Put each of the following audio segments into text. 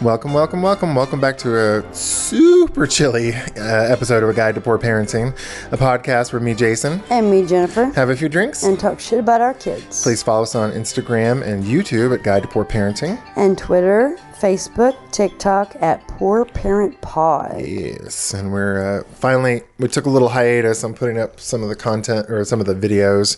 Welcome back to a super chilly episode of A Guide to Poor Parenting, a podcast where me, Jason, and me, Jennifer, have a few drinks and talk shit about our kids. Please follow us on Instagram and YouTube at Guide to Poor Parenting, and Twitter, Facebook, TikTok at Poor Parent Pod. Yes, and we're we took a little hiatus on putting up some of the content or some of the videos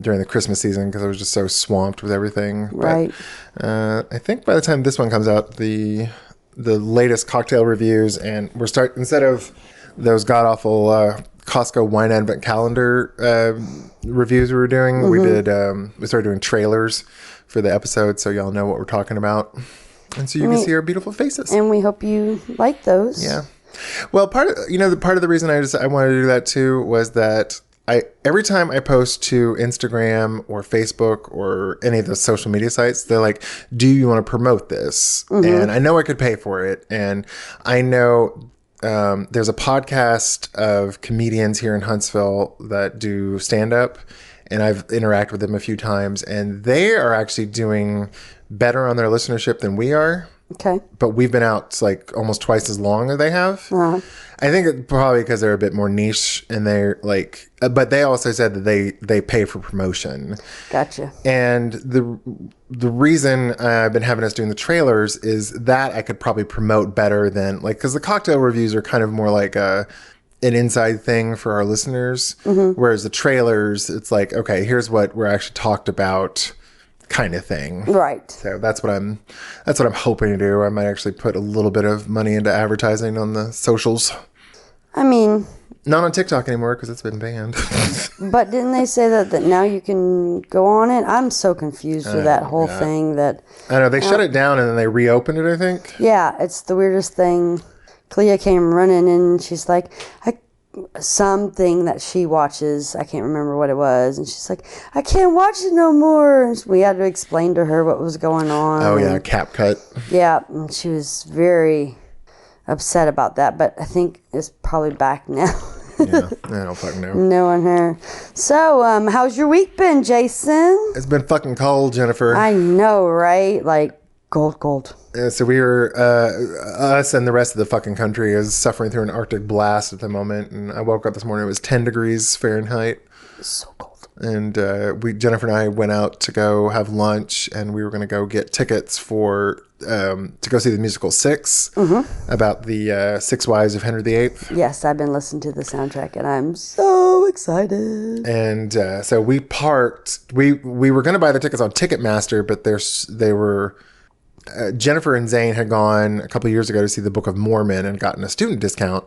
during the Christmas season because I was just so swamped with everything. Right. But I think by the time this one comes out, the latest cocktail reviews, and instead of those god awful Costco wine advent calendar reviews we were doing, we started doing trailers for the episode, so y'all know what we're talking about, and so you can see our beautiful faces. And we hope you like those. Yeah. Well, part of the reason I wanted to do that too was that every time I post to Instagram or Facebook or any of the social media sites, they're like, do you want to promote this? And I know I could pay for it. And I know there's a podcast of comedians here in Huntsville that do stand-up, and I've interacted with them a few times, and they are actually doing better on their listenership than we are. Okay. But we've been out like almost twice as long as they have. Uh-huh. I think it's probably because they're a bit more niche, and they're like, but they also said that they pay for promotion. Gotcha. And the reason I've been having us doing the trailers is that I could probably promote better than because the cocktail reviews are kind of more like an inside thing for our listeners, whereas the trailers, it's like, okay, here's what we're actually talked about, kind of thing. Right. So that's what I'm hoping to do. I might actually put a little bit of money into advertising on the socials. I mean, not on TikTok anymore because it's been banned. But didn't they say that now you can go on it? I'm so confused with that whole thing that I know they shut it down and then they reopened it, I think. Yeah, it's the weirdest thing. Clea came running and she's like, something that she watches, I can't remember what it was, and she's like, I can't watch it no more. And we had to explain to her what was going on. Oh yeah, CapCut. Yeah, and she was very upset about that, but I think it's probably back now. Yeah, I don't fucking know. Knowing her. So, how's your week been, Jason? It's been fucking cold, Jennifer. I know, right? Like, cold. So we were, us and the rest of the fucking country is suffering through an Arctic blast at the moment. And I woke up this morning, it was 10 degrees Fahrenheit. So cold. And Jennifer and I went out to go have lunch, and we were going to go get tickets to go see the musical Six, about the 6 Wives of Henry VIII. Yes, I've been listening to the soundtrack, and I'm so excited. And so we parked. We were going to buy the tickets on Ticketmaster, but they were... Jennifer and Zane had gone a couple of years ago to see the Book of Mormon and gotten a student discount.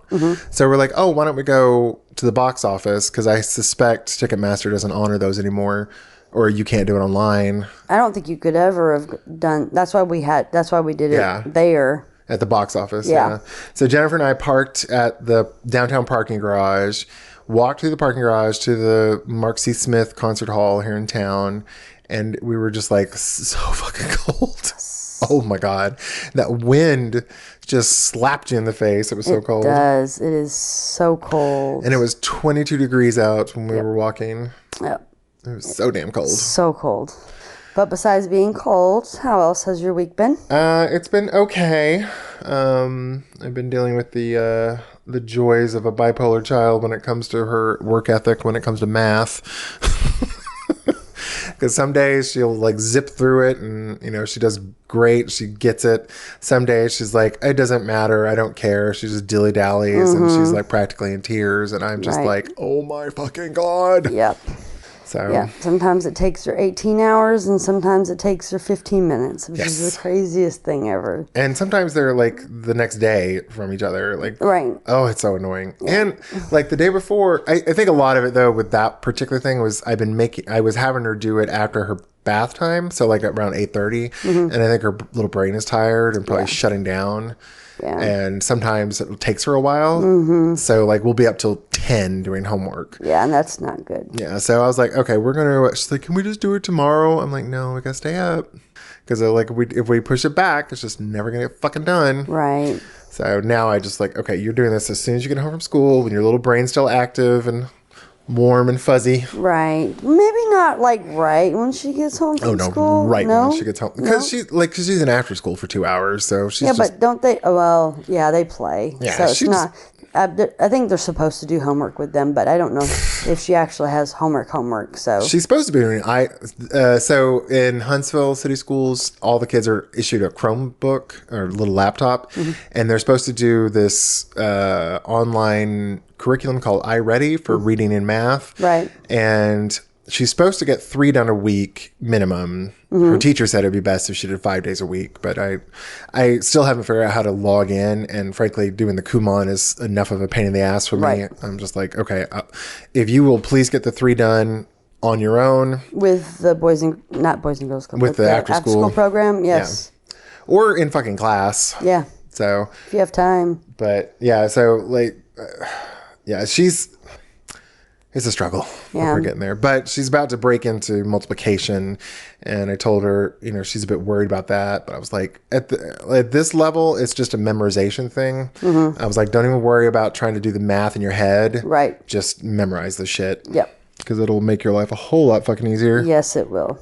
So we're like, oh, why don't we go to the box office? Because I suspect Ticketmaster doesn't honor those anymore, or you can't do it online. I don't think you could ever have done. That's why we did it there. At the box office. Yeah. So Jennifer and I parked at the downtown parking garage, walked through the parking garage to the Mark C. Smith concert hall here in town, and we were just like, so fucking cold. Oh my God. That wind just slapped you in the face. It was so cold. It does. It is so cold. And it was 22 degrees out when we were walking. Yep. It was so damn cold. So cold. But besides being cold, how else has your week been? It's been okay. I've been dealing with the joys of a bipolar child when it comes to her work ethic, when it comes to math. Because some days she'll like zip through it and, she does great. She gets it. Some days she's like, it doesn't matter. I don't care. She just dilly-dallies and she's like practically in tears. And I'm just like, oh my fucking God. Yep. So yeah, sometimes it takes her 18 hours and sometimes it takes her 15 minutes, which is the craziest thing ever. And sometimes they're like the next day from each other. Like, right. Oh, it's so annoying. Yeah. And like the day before, I think a lot of it though with that particular thing was I was having her do it after her bath time. So like around 8:30. And I think her little brain is tired and probably shutting down. Yeah. And sometimes it takes her a while. So like we'll be up till 10 doing homework. Yeah, and that's not good. Yeah, so I was like, okay, she's like, can we just do it tomorrow? I'm like, no, we gotta stay up. Because like if we push it back, it's just never gonna get fucking done. Right. So now I just like, okay, you're doing this as soon as you get home from school, when your little brain's still active and warm and fuzzy. Right. Maybe not like right when she gets home from school. Right No? when she gets home. Because she's in after school for 2 hours, so she's Yeah, just... but don't they? Oh, well, yeah, they play. Yeah, so it's she not. I think they're supposed to do homework with them, but I don't know if she actually has homework. So She's supposed to be doing so in Huntsville City Schools, all the kids are issued a Chromebook or a little laptop, and they're supposed to do this online curriculum called iReady for reading and math. Right. And she's supposed to get 3 done a week minimum. Her teacher said it'd be best if she did 5 days a week, but I still haven't figured out how to log in. And frankly, doing the Kumon is enough of a pain in the ass for me. Right. I'm just like, okay, if you will please get the 3 done on your own with the not Boys and Girls Club, with the after school program, yes, or in fucking class. Yeah. So if you have time. But yeah, so like, yeah, it's a struggle. Yeah. We're getting there. But she's about to break into multiplication. And I told her, she's a bit worried about that. But I was like, at this level, it's just a memorization thing. I was like, don't even worry about trying to do the math in your head. Right. Just memorize the shit. Yep. Because it'll make your life a whole lot fucking easier. Yes, it will.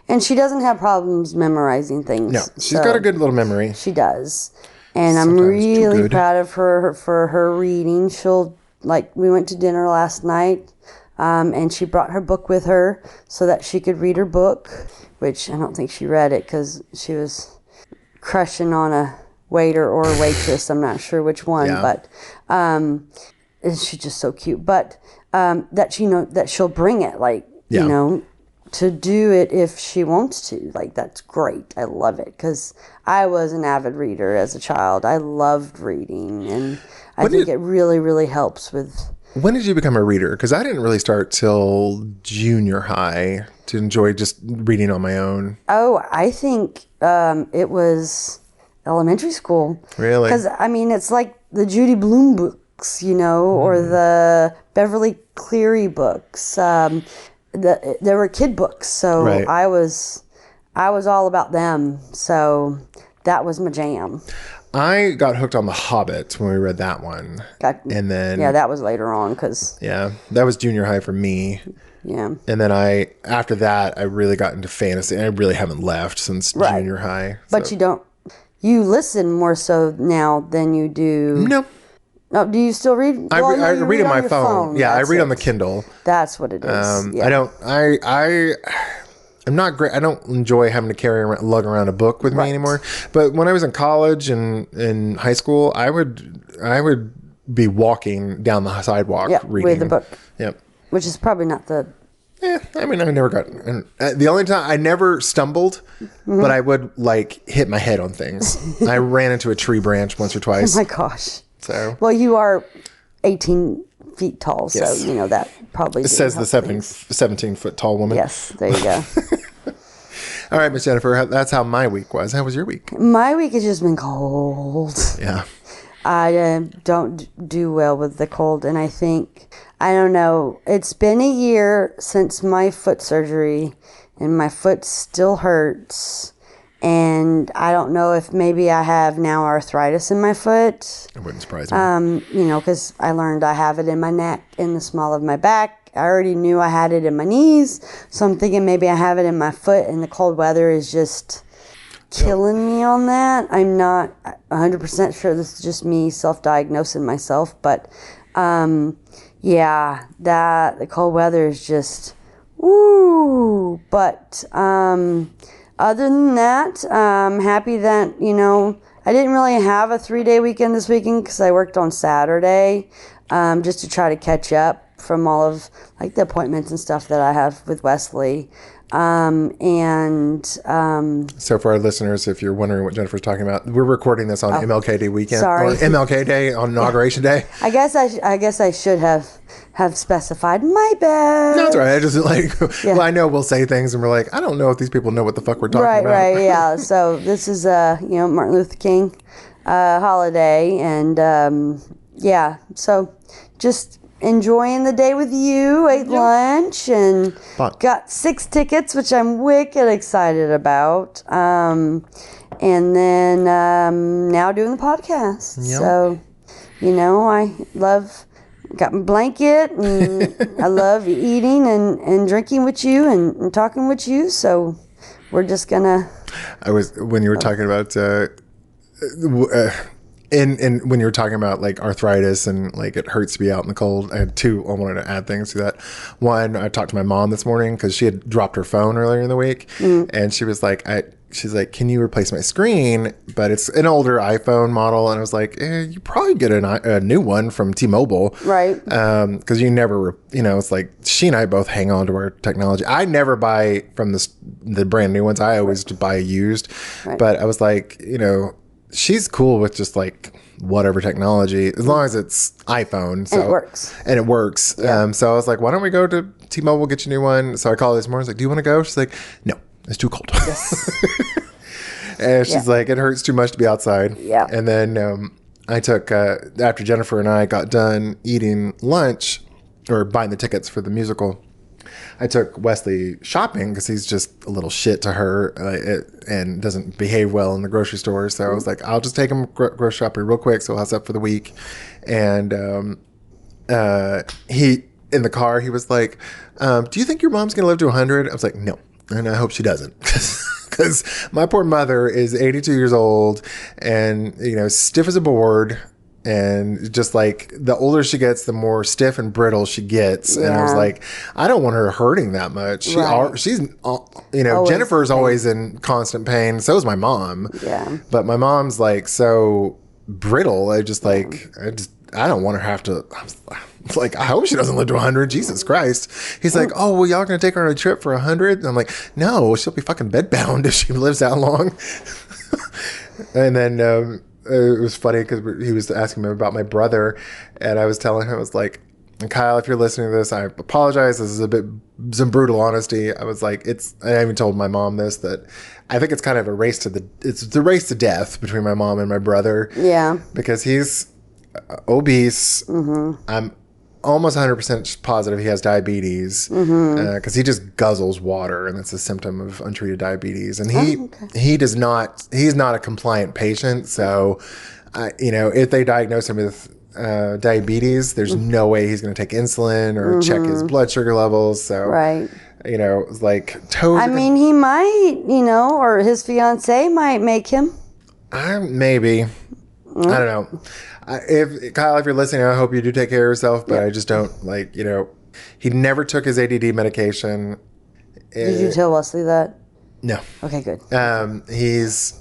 And she doesn't have problems memorizing things. No, she's got a good little memory. She does. And Sometimes I'm really too proud of her for her reading. We went to dinner last night, and she brought her book with her so that she could read her book, which I don't think she read it because she was crushing on a waiter or a waitress. I'm not sure which one, but she's just so cute. But that she'll bring it, to do it if she wants to. Like, that's great. I love it because I was an avid reader as a child. I loved reading, and I think it really, really helps with... When did you become a reader? Because I didn't really start till junior high to enjoy just reading on my own. Oh, I think it was elementary school. Really? Because, it's like the Judy Blume books, or the Beverly Cleary books. There were kid books, so right. I was all about them. So that was my jam. I got hooked on The Hobbit when we read that one. And then... Yeah, that was later on because... Yeah, that was junior high for me. Yeah. And then after that, I really got into fantasy. And I really haven't left since junior high. But you listen more so now than you do... No. No, do you still read? I read on my phone. Yeah, I read on the Kindle. That's what it is. I'm not great. I don't enjoy having to lug around a book with me anymore. But when I was in college and in high school, I would be walking down the sidewalk reading with the book. Yep. Which is probably not the... I never got... the only time... I never stumbled, but I would, hit my head on things. I ran into a tree branch once or twice. Oh, my gosh. So... Well, you are 18 feet tall, so, that probably... It says the 17-foot tall woman. Yes, there you go. All right, Miss Jennifer, that's how my week was. How was your week? My week has just been cold. Yeah. I don't do well with the cold, and I think, I don't know, it's been a year since my foot surgery, and my foot still hurts, and I don't know if maybe I have now arthritis in my foot. It wouldn't surprise me. Because I learned I have it in my neck, in the small of my back. I already knew I had it in my knees, so I'm thinking maybe I have it in my foot, and the cold weather is just killing me on that. I'm not 100% sure this is just me self-diagnosing myself, but the cold weather is just woo. But other than that, I'm happy that I didn't really have a 3-day weekend this weekend because I worked on Saturday just to try to catch up from all of the appointments and stuff that I have with Wesley. So for our listeners, if you're wondering what Jennifer's talking about, we're recording this on MLK Day weekend. Sorry. Or MLK Day on Inauguration Day. I guess I should have specified. My bad. No, it's all right. I just well, I know we'll say things and we're like, I don't know if these people know what the fuck we're talking about. Right, yeah. So this is Martin Luther King holiday, and so just enjoying the day with you, ate lunch, and got 6 tickets, which I'm wicked excited about. And then now doing the podcast. Yep. So, I love got my blanket, and I love eating and drinking with you and talking with you. So we're just gonna. When you were talking about when you were talking about like arthritis and like it hurts to be out in the cold, I wanted to add things to that. One, I talked to my mom this morning because she had dropped her phone earlier in the week, and she was like, she's like, can you replace my screen? But it's an older iPhone model. And I was like, you probably get a new one from T-Mobile. Right. Because you never, it's like she and I both hang on to our technology. I never buy from the brand new ones. I always buy used. Right. But I was like, she's cool with just like whatever technology, as long as it's iPhone. So, and it works. Yeah. So I was like, why don't we go to T-Mobile, get you a new one? So I called this morning. I was like, do you want to go? She's like, no. It's too cold. Yes. And she's like, it hurts too much to be outside. Yeah. And then I took, after Jennifer and I got done eating lunch or buying the tickets for the musical, I took Wesley shopping because he's just a little shit to her and doesn't behave well in the grocery store. So I was like, I'll just take him grocery shopping real quick. So I'll set for the week. And he, in the car, he was like, do you think your mom's going to live to 100? I was like, no. And I hope she doesn't, because my poor mother is 82 years old and, stiff as a board. And just like the older she gets, the more stiff and brittle she gets. Yeah. And I was like, I don't want her hurting that much. She's, Jennifer's always in constant pain. So is my mom. Yeah. But my mom's like so brittle. I don't want her to have to. It's like, I hope she doesn't live to 100. Jesus Christ. He's like, oh, well, y'all going to take her on a trip for 100? And I'm like, no, she'll be fucking bedbound if she lives that long. And then it was funny because he was asking me about my brother. And I was telling him, I was like, Kyle, if you're listening to this, I apologize. This is some brutal honesty. I was like, I even told my mom this, that I think it's kind of it's the race to death between my mom and my brother. Yeah. Because he's obese. Mm-hmm. I'm almost 100% positive he has diabetes because he just guzzles water, and that's a symptom of untreated diabetes. And he's not a compliant patient. So, if they diagnose him with diabetes, there's no way he's going to take insulin or check his blood sugar levels. So, it's like totally. I mean, he might, or his fiance might make him. Maybe. I don't know. Kyle, if you're listening, I hope you do take care of yourself, but I just don't he never took his ADD medication. Did you tell Wesley that? No. Okay, good. If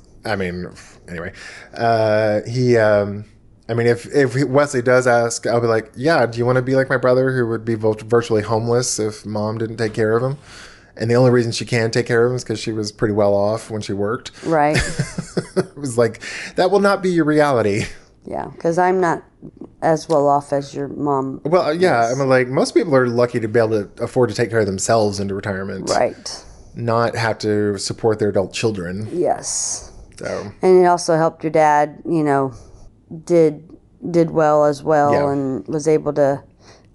Wesley does ask, I'll be like, yeah, do you want to be like my brother who would be virtually homeless if mom didn't take care of him? And the only reason she can take care of him is because she was pretty well off when she worked. Right. It was like, that will not be your reality. Yeah, because I'm not as well off as your mom. Well, yeah. I mean, like, most people are lucky to be able to afford to take care of themselves into retirement. Right. Not have to support their adult children. Yes. So. And it also helped your dad, did well as well and was able to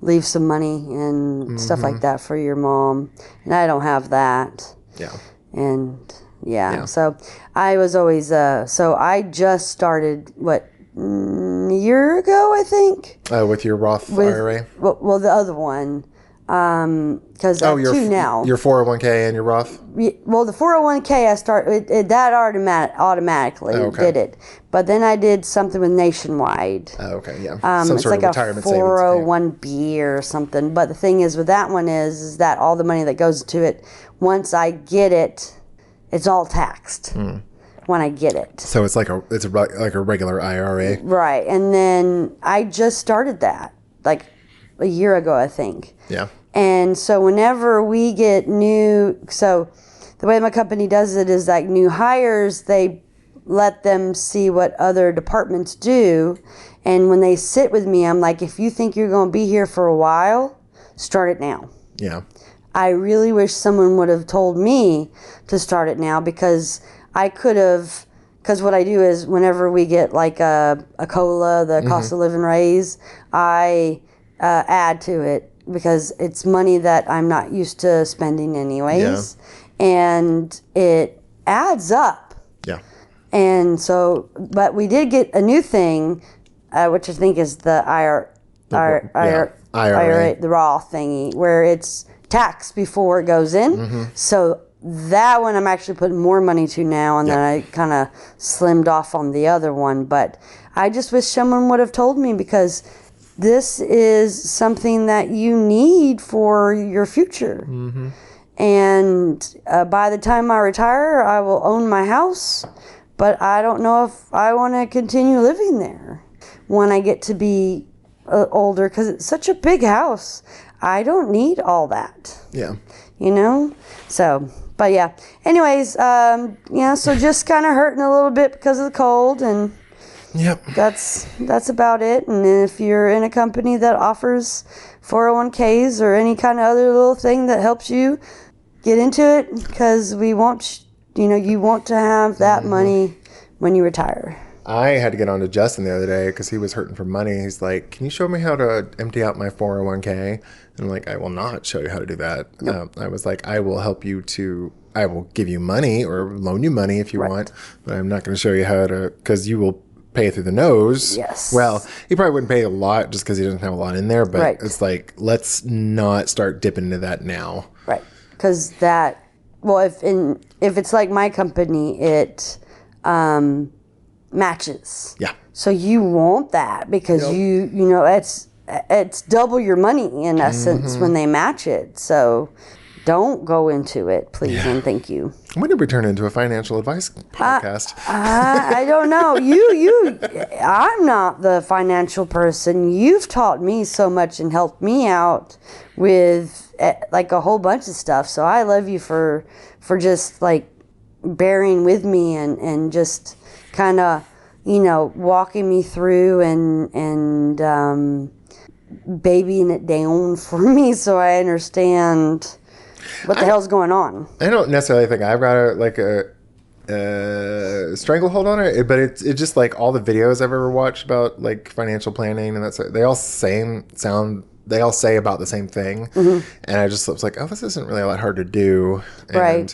leave some money and stuff like that for your mom. And I don't have that. Yeah. And so I was always, so I just started, a year ago, I think. With your Roth IRA? Well, the other one. Because I have two now. Your 401k and your Roth? Well, the 401k I started, that automatically did it. But then I did something with Nationwide. Oh, okay, yeah. Some sort of retirement savings. It's like a 401b or something. But the thing is with that one is that all the money that goes to it, once I get it, it's all taxed. When I get it. So it's like a regular IRA. Right. And then I just started that like a year ago, I think. Yeah. And so whenever we get so the way my company does it is like new hires, they let them see what other departments do. And when they sit with me, I'm like, if you think you're going to be here for a while, start it now. Yeah. I really wish someone would have told me to start it now, because I could have, because what I do is whenever we get like a COLA, the cost of living raise, I add to it because it's money that I'm not used to spending anyways. Yeah. And it adds up. Yeah. And so, but we did get a new thing, which I think is the IRA, the raw thingy, where it's taxed before it goes in. So that one I'm actually putting more money to now, and then I kind of slimmed off on the other one. But I just wish someone would have told me, because this is something that you need for your future. And by the time I retire, I will own my house, but I don't know if I want to continue living there when I get to be older, because it's such a big house. I don't need all that. Yeah. You know? So, but yeah. Anyways, so just kind of hurting a little bit because of the cold, and that's about it. And if you're in a company that offers 401ks or any kind of other little thing that helps you, get into it, because we want, you want to have that money when you retire. I had to get on to Justin the other day because he was hurting for money. He's like, can you show me how to empty out my 401k? And I'm like, I will not show you how to do that. Nope. I was like, I will give you money or loan you money if you want, but I'm not going to show you how to, because you will pay through the nose. Yes. Well, he probably wouldn't pay a lot just because he doesn't have a lot in there, but it's like, let's not start dipping into that now. Right. Because if it's like my company, it matches. Yeah. So you want that, because it's double your money in essence when they match it. So don't go into it, please, and thank you. When did we turn into a financial advice podcast? I don't know. I'm not the financial person. You've taught me so much and helped me out with like a whole bunch of stuff. So I love you for just like bearing with me and just kind of, walking me through and babying it down for me so I understand what the hell's going on. I don't necessarily think I've got a stranglehold on it, but it's just like all the videos I've ever watched about like financial planning, and they all say about the same thing. And I just was like, oh, this isn't really that hard to do. And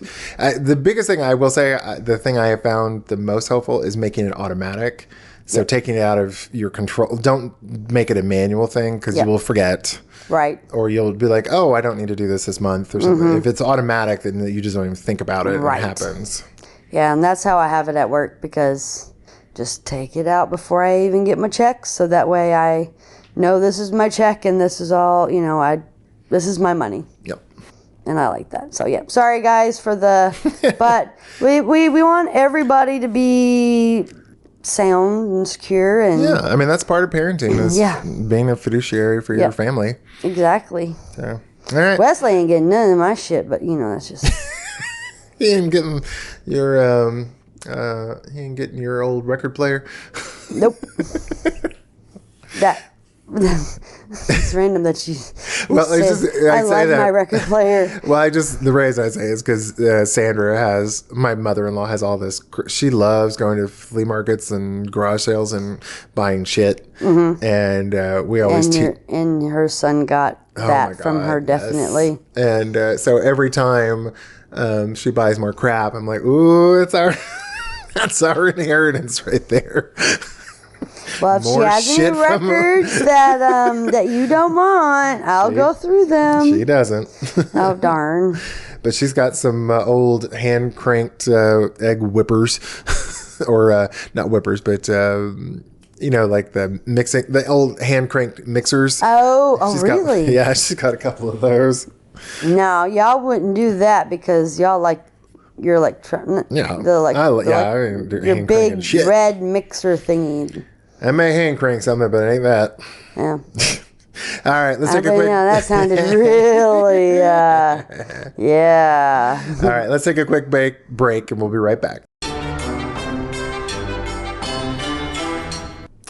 the biggest thing I will say, the thing I have found the most helpful is making it automatic. So taking it out of your control. Don't make it a manual thing, because you will forget. Right. Or you'll be like, oh, I don't need to do this month or something. If it's automatic, then you just don't even think about it. Right. It happens. Yeah, and that's how I have it at work, because just take it out before I even get my checks, so that way I know this is my check and this is all, this is my money. Yep. And I like that. So, yeah. Sorry, guys, for but we want everybody to be sound and secure. And yeah, I mean, that's part of parenting, is being a fiduciary for your family. Exactly. So, all right. Wesley ain't getting none of my shit, but, that's just... He ain't getting your old record player. Nope. It's random that you well, said, it's just, I love my record player. Well, the reason I say is because Sandra my mother-in-law has all this. She loves going to flea markets and garage sales and buying shit. And we always and her son got that from her, definitely. Yes. And so every time she buys more crap, I'm like, ooh, that's our inheritance right there. Well, if she has any records that you don't want, I'll go through them. She doesn't. Oh, darn. But she's got some old hand-cranked egg whippers. Or not whippers, but... like the old hand-cranked mixers. Oh, really? She's got a couple of those. No, y'all wouldn't do that, because y'all your big red mixer thingy. I may hand crank something, but it ain't that. Yeah. All right, let's take a quick... that sounded really, yeah. All right, let's take a quick break, and we'll be right back.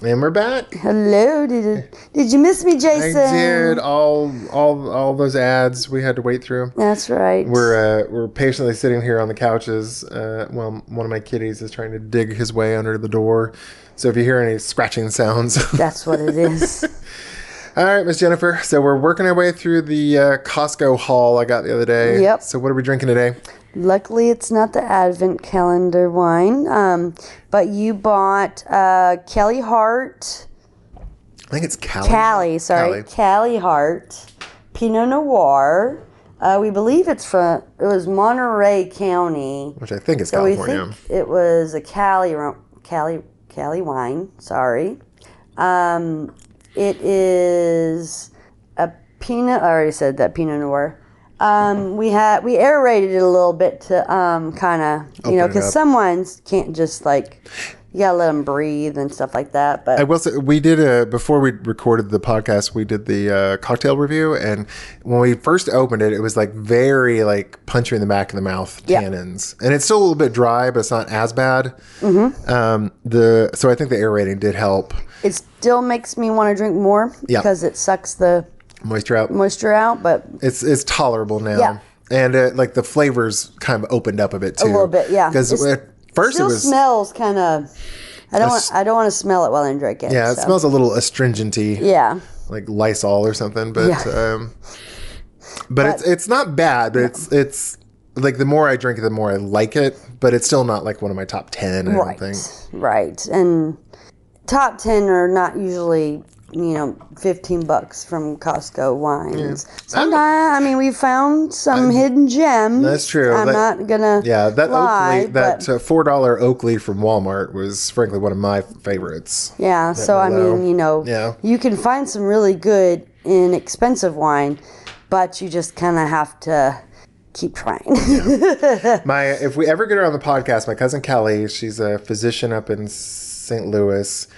And we're back. Hello. Did you miss me, Jason? I did. All those ads we had to wait through. That's right. We're patiently sitting here on the couches. One of my kitties is trying to dig his way under the door. So if you hear any scratching sounds, that's what it is. All right, Miss Jennifer. So we're working our way through the Costco haul I got the other day. Yep. So what are we drinking today? Luckily, it's not the Advent calendar wine, but you bought Kali Hart think it's Kali. Kali Harts Pinot Noir. We believe it was Monterey County, which I think is so California. We think it was a Cali wine. Sorry. It is a Pinot. I already said that, Pinot Noir. We aerated it a little bit to kind of, because some wines can't just like, you gotta let them breathe and stuff like that. But I will say, we did before we recorded the podcast, we did the cocktail review, and when we first opened it, it was like very like punch you in the back of the mouth tannins, and it's still a little bit dry, but it's not as bad. Mm-hmm. So I think the aerating did help. It still makes me want to drink more because it sucks the moisture out, but it's tolerable now. Yeah. And like the flavors kind of opened up a bit too. A little bit, yeah. Because first it smells kind of. I don't want to smell it while I'm drinking. Yeah, it smells a little astringenty. Yeah. Like Lysol or something, but it's not bad. But it's like the more I drink it, the more I like it. But it's still not like one of my top 10. I don't think. Right, and top 10 are not usually $15 from Costco wines. Yeah. Sometimes, we found some hidden gems. That's true. I'm not gonna that lie, that $4 Oakley from Walmart was frankly one of my favorites. Yeah, so you can find some really good inexpensive wine, but you just kind of have to keep trying. If we ever get her on the podcast, my cousin Kelly, she's a physician up in St. Louis.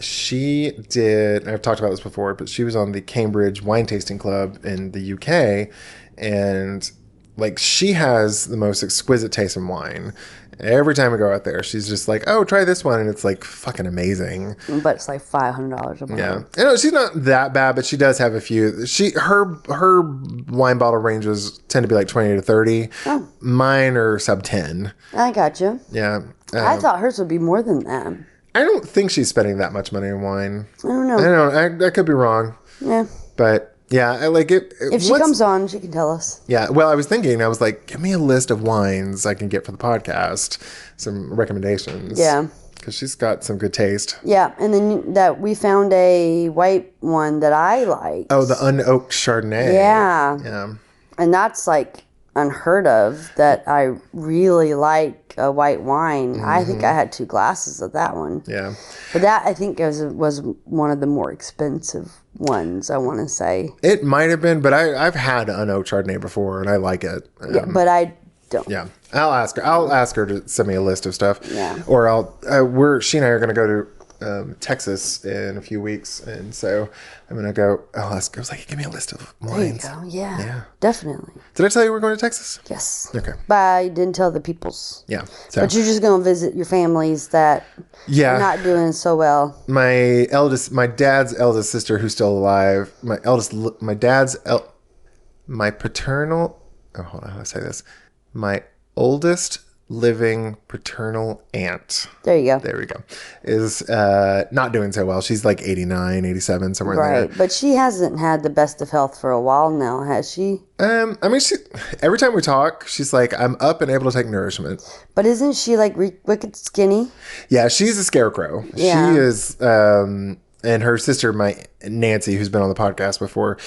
She did, I've talked about this before, but she was on the Cambridge Wine Tasting Club in the UK, and like she has the most exquisite taste in wine. Every time we go out there, she's just like, "Oh, try this one," and it's like fucking amazing. But it's like $500 a month. Yeah, she's not that bad, but she does have a few. Her wine bottle ranges tend to be like 20 to 30. Oh. Mine are sub 10. I gotcha. Yeah, I thought hers would be more than that. I don't think she's spending that much money on wine. I don't know. I could be wrong. Yeah. But yeah, I like it. If she comes on, she can tell us. Yeah. Well, I was like, give me a list of wines I can get for the podcast. Some recommendations. Yeah. Because she's got some good taste. Yeah. And then we found a white one that I like. Oh, the unoaked Chardonnay. Yeah. Yeah. And that's like unheard of that I really like a white wine. Mm-hmm. I think I had 2 glasses of that one. Yeah. But that I think was one of the more expensive ones, I want to say. It might have been, but I've had unoaked Chardonnay before and I like it. Yeah, but I don't. Yeah. I'll ask her to send me a list of stuff. Yeah. Or she and I are going to go to Texas in a few weeks, and so I'm gonna go. I'll ask. I was like, give me a list of wines. There you go. Yeah, definitely. Did I tell you we're going to Texas? Yes. Okay. But I didn't tell the peoples. Yeah. But you're just gonna visit your families that are not doing so well. My dad's eldest sister, who's still alive. My paternal. Oh, hold on. How do I say this? My oldest living paternal aunt. There you go. There we go. Is not doing so well. She's like 89, 87, somewhere in there. Right, but she hasn't had the best of health for a while now, has she? Every time we talk, she's like, I'm up and able to take nourishment. But isn't she like wicked skinny? Yeah, she's a scarecrow. Yeah. She is, and her sister, my Nancy, who's been on the podcast before,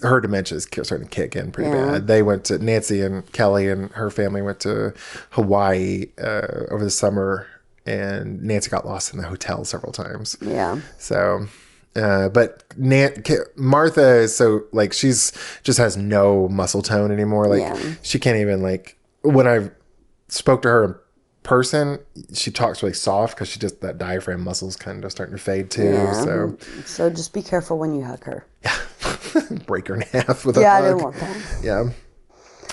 her dementia is starting to kick in pretty bad. They went to, Nancy and Kelly and her family went to Hawaii over the summer, and Nancy got lost in the hotel several times. Yeah. So, but Martha is so, like, she's just has no muscle tone anymore. Like, she can't even, like, when I spoke to her in person, she talks really soft because that diaphragm muscle's kind of starting to fade too. Yeah. So just be careful when you hug her. Yeah. Break her in half with a hug. Yeah, I didn't want that. Yeah.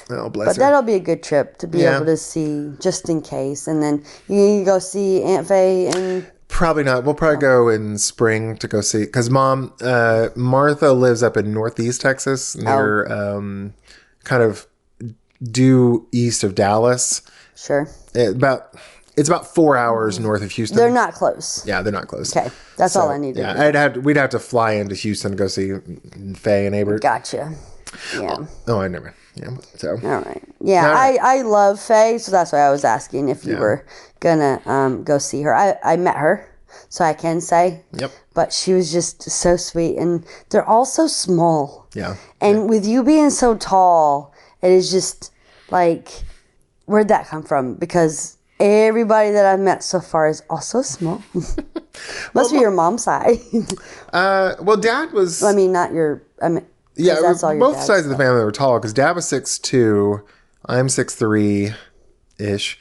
Oh, bless her. But that'll be a good trip to be able to see, just in case. And then you go see Aunt Faye and... Probably not. We'll probably go in spring to go see, because Martha lives up in Northeast Texas near kind of due east of Dallas. Sure. It's about 4 hours north of Houston. They're not close. Yeah, they're not close. Okay, that's all I need to know. Yeah, we'd have to fly into Houston to go see Faye and Abert. Gotcha. Yeah. Oh, I never. Yeah. So. All right. Yeah, all right. I love Faye, so that's why I was asking if you were gonna go see her. I met her. so I can say. Yep. But she was just so sweet. And they're all so small. Yeah. And with you being so tall, it is just like, where'd that come from? Because everybody that I've met so far is also small. Must be your mom's side. Well, Dad was... I mean, not your... yeah, that's all your both dad's sides of the family were tall, because Dad was 6'2", I'm 6'3"-ish.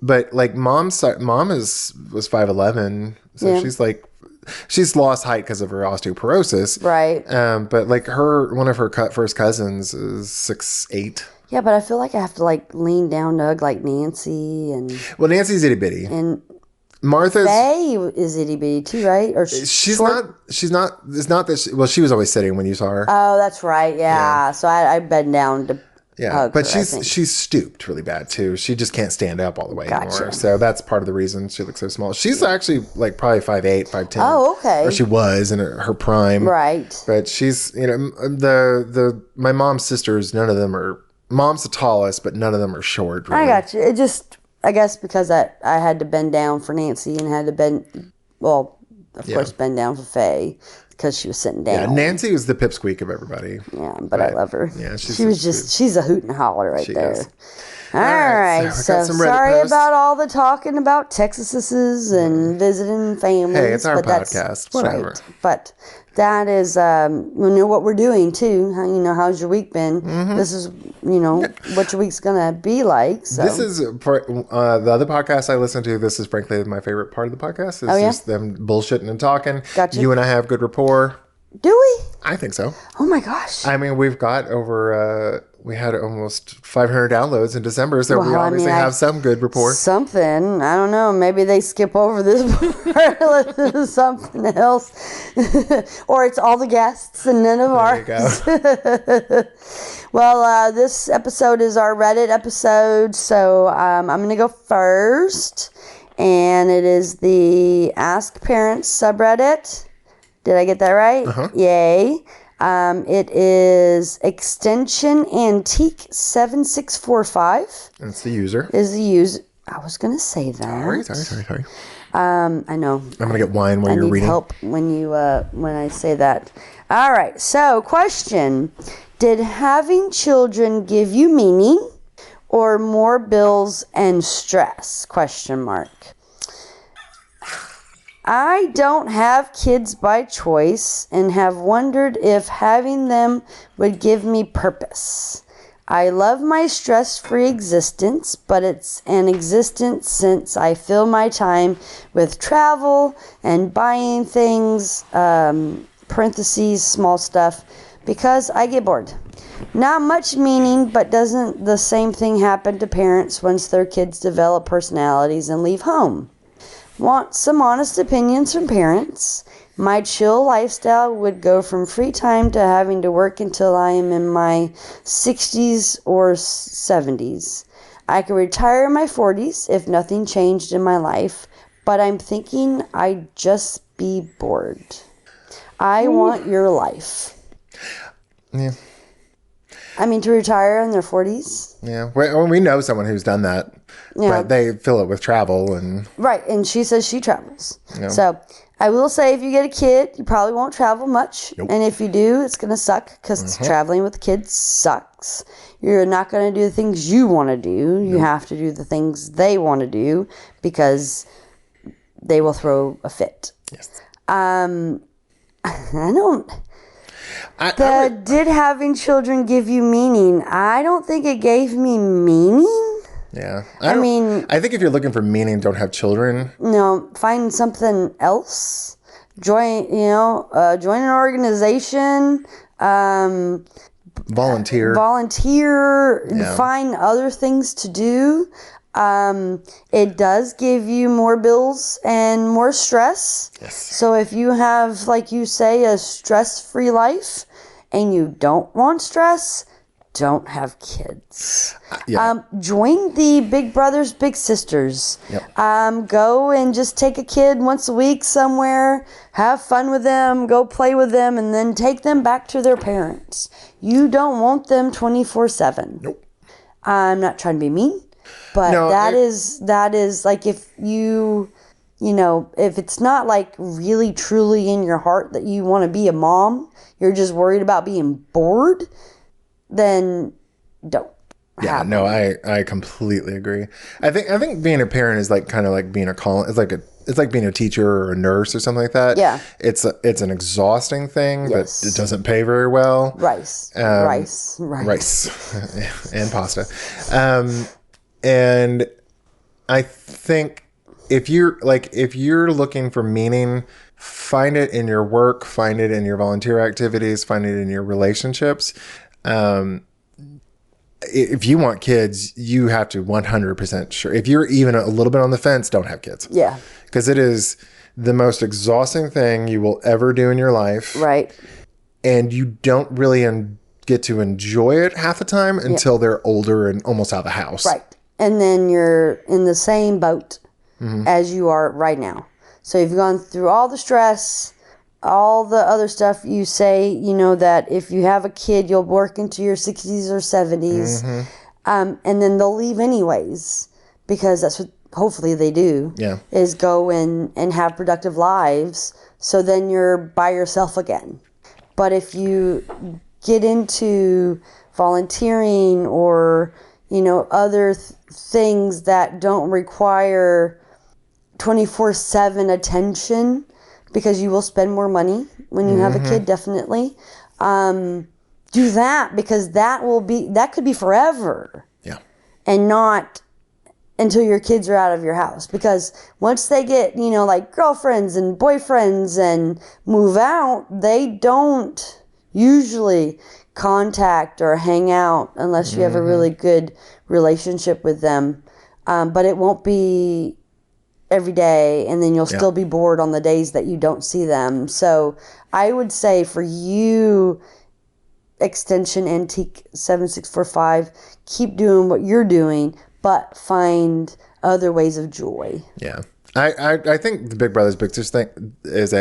But like mom was 5'11", so she's lost height because of her osteoporosis. Right. But like one of her first cousins is 6'8". Yeah, but I feel like I have to like lean down to hug like Nancy and... Well, Nancy's itty bitty. And Martha's... Faye is itty bitty too, right? Or she's not... It's not that... she was always sitting when you saw her. Oh, that's right. Yeah. So I bend down to... Yeah, but she's stooped really bad too. She just can't stand up all the way anymore. So that's part of the reason she looks so small. She's actually like probably 5'8", 5'10". Oh, okay. Or she was in her prime. Right. But she's, my mom's sisters, none of them are... Mom's the tallest, but none of them are short. Really. I got you. It just, I guess because I had to bend down for Nancy and had to bend, well, of course, bend down for Faye. Because she was sitting down. Yeah, Nancy was the pipsqueak of everybody. Yeah, but I love her. Yeah, she's a hoot and holler right there. Is. All right, so sorry about all the talking about Texases and visiting families. Hey, it's our podcast. Whatever. Right. But that is, we know what we're doing too. How's your week been? Mm-hmm. This is, what your week's gonna be like. So. This is the other podcast I listen to. This is frankly my favorite part of the podcast. It's just them bullshitting and talking. Gotcha. You and I have good rapport. Do we? I think so. Oh my gosh. I mean, we've got over, we had almost 500 downloads in December, so we obviously have some good rapport. Something. I don't know. Maybe they skip over this part, listen to something else. Or it's all the guests and none of ours. There you go. Well, this episode is our Reddit episode, so I'm going to go first. And it is the Ask Parents subreddit. Did I get that right? Uh-huh. Yay. It is extension antique 7645. That's the user. Is the user. I was going to say that. Sorry. I know. I'm going to get wine while you're reading. I need help when I say that. All right. So, question. Did having children give you meaning or more bills and stress? ? I don't have kids by choice and have wondered if having them would give me purpose. I love my stress-free existence, but it's an existence since I fill my time with travel and buying things, small stuff, because I get bored. Not much meaning, but doesn't the same thing happen to parents once their kids develop personalities and leave home? Want some honest opinions from parents. My chill lifestyle would go from free time to having to work until I am in my 60s or 70s. I could retire in my 40s if nothing changed in my life, but I'm thinking I'd just be bored. I want your life. Yeah. I mean, to retire in their 40s. Yeah. We know someone who's done that. Yeah. But they fill it with travel and... Right. And she says she travels. Yeah. So I will say if you get a kid, you probably won't travel much. Nope. And if you do, it's going to suck because traveling with kids sucks. You're not going to do the things you want to do. You have to do the things they want to do because they will throw a fit. Yes. Did having children give you meaning? I don't think it gave me meaning. Yeah. I think if you're looking for meaning, don't have children. No, find something else. Join an organization. Volunteer. Yeah. Find other things to do. It does give you more bills and more stress. Yes. So if you have, like you say, a stress-free life and you don't want stress, don't have kids. Join the Big Brothers, Big Sisters. Yep. Go and just take a kid once a week somewhere, have fun with them, go play with them, and then take them back to their parents. You don't want them 24/7. Nope. I'm not trying to be mean, but that is like if you if it's not like really truly in your heart that you want to be a mom, you're just worried about being bored, then don't. Yeah, no, I completely agree. I think being a parent is like kind of like being it's like being a teacher or a nurse or something like that. Yeah. It's an exhausting thing, Yes. but it doesn't pay very well. Rice And pasta. And I think if you're looking for meaning, find it in your work, find it in your volunteer activities, find it in your relationships. If you want kids, you have to 100% sure. If you're even a little bit on the fence, don't have kids. Yeah. Because it is the most exhausting thing you will ever do in your life. Right. And you don't really get to enjoy it half the time until they're older and almost out of the house. Right. And then you're in the same boat as you are right now. So you've gone through all the stress, all the other stuff. You say, that if you have a kid, you'll work into your 60s or 70s. And then they'll leave anyways, because that's what hopefully they do, is go in and have productive lives. So then you're by yourself again. But if you get into volunteering or, other things that don't require 24/7 attention, because you will spend more money when you have a kid, definitely. Do that, because that could be forever. Yeah. And not until your kids are out of your house. Because once they get, like girlfriends and boyfriends and move out, they don't usually contact or hang out unless you have a really good relationship with them. But it won't be every day, and then you'll still be bored on the days that you don't see them. So I would say for you, Extension Antique 7645, keep doing what you're doing, but find other ways of joy. Yeah. I think the Big Brothers Big Sisters thing is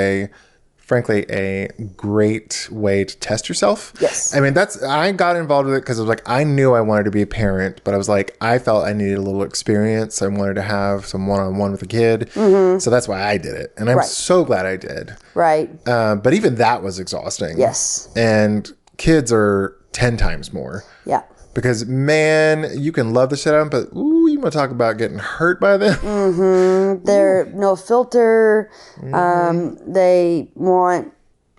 frankly a great way to test yourself. Yes. I mean, I got involved with it because I was like, I knew I wanted to be a parent, but I was like, I felt I needed a little experience. I wanted to have some one-on-one with a kid. So that's why I did it. And I'm so glad I did. Right. But even that was exhausting. Yes. And kids are 10 times more. Yeah. Because, man, you can love the shit out of them, but, ooh, you want to talk about getting hurt by them? They're no filter. They want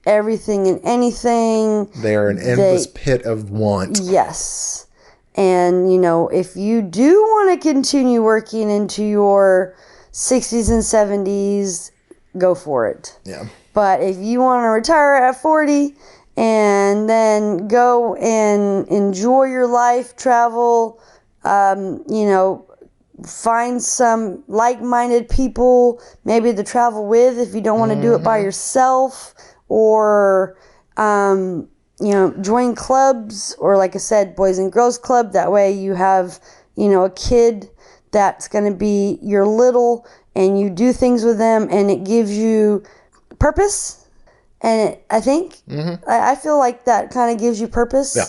everything and anything. They are an endless pit of want. Yes. And, if you do want to continue working into your 60s and 70s, go for it. Yeah. But if you want to retire at 40... and then go and enjoy your life, travel, find some like-minded people, maybe to travel with if you don't want to do it by yourself, or, join clubs, or like I said, Boys and Girls Club. That way you have, a kid that's going to be your little, and you do things with them, and it gives you purpose. And I think, I feel like that kind of gives you purpose. Yeah.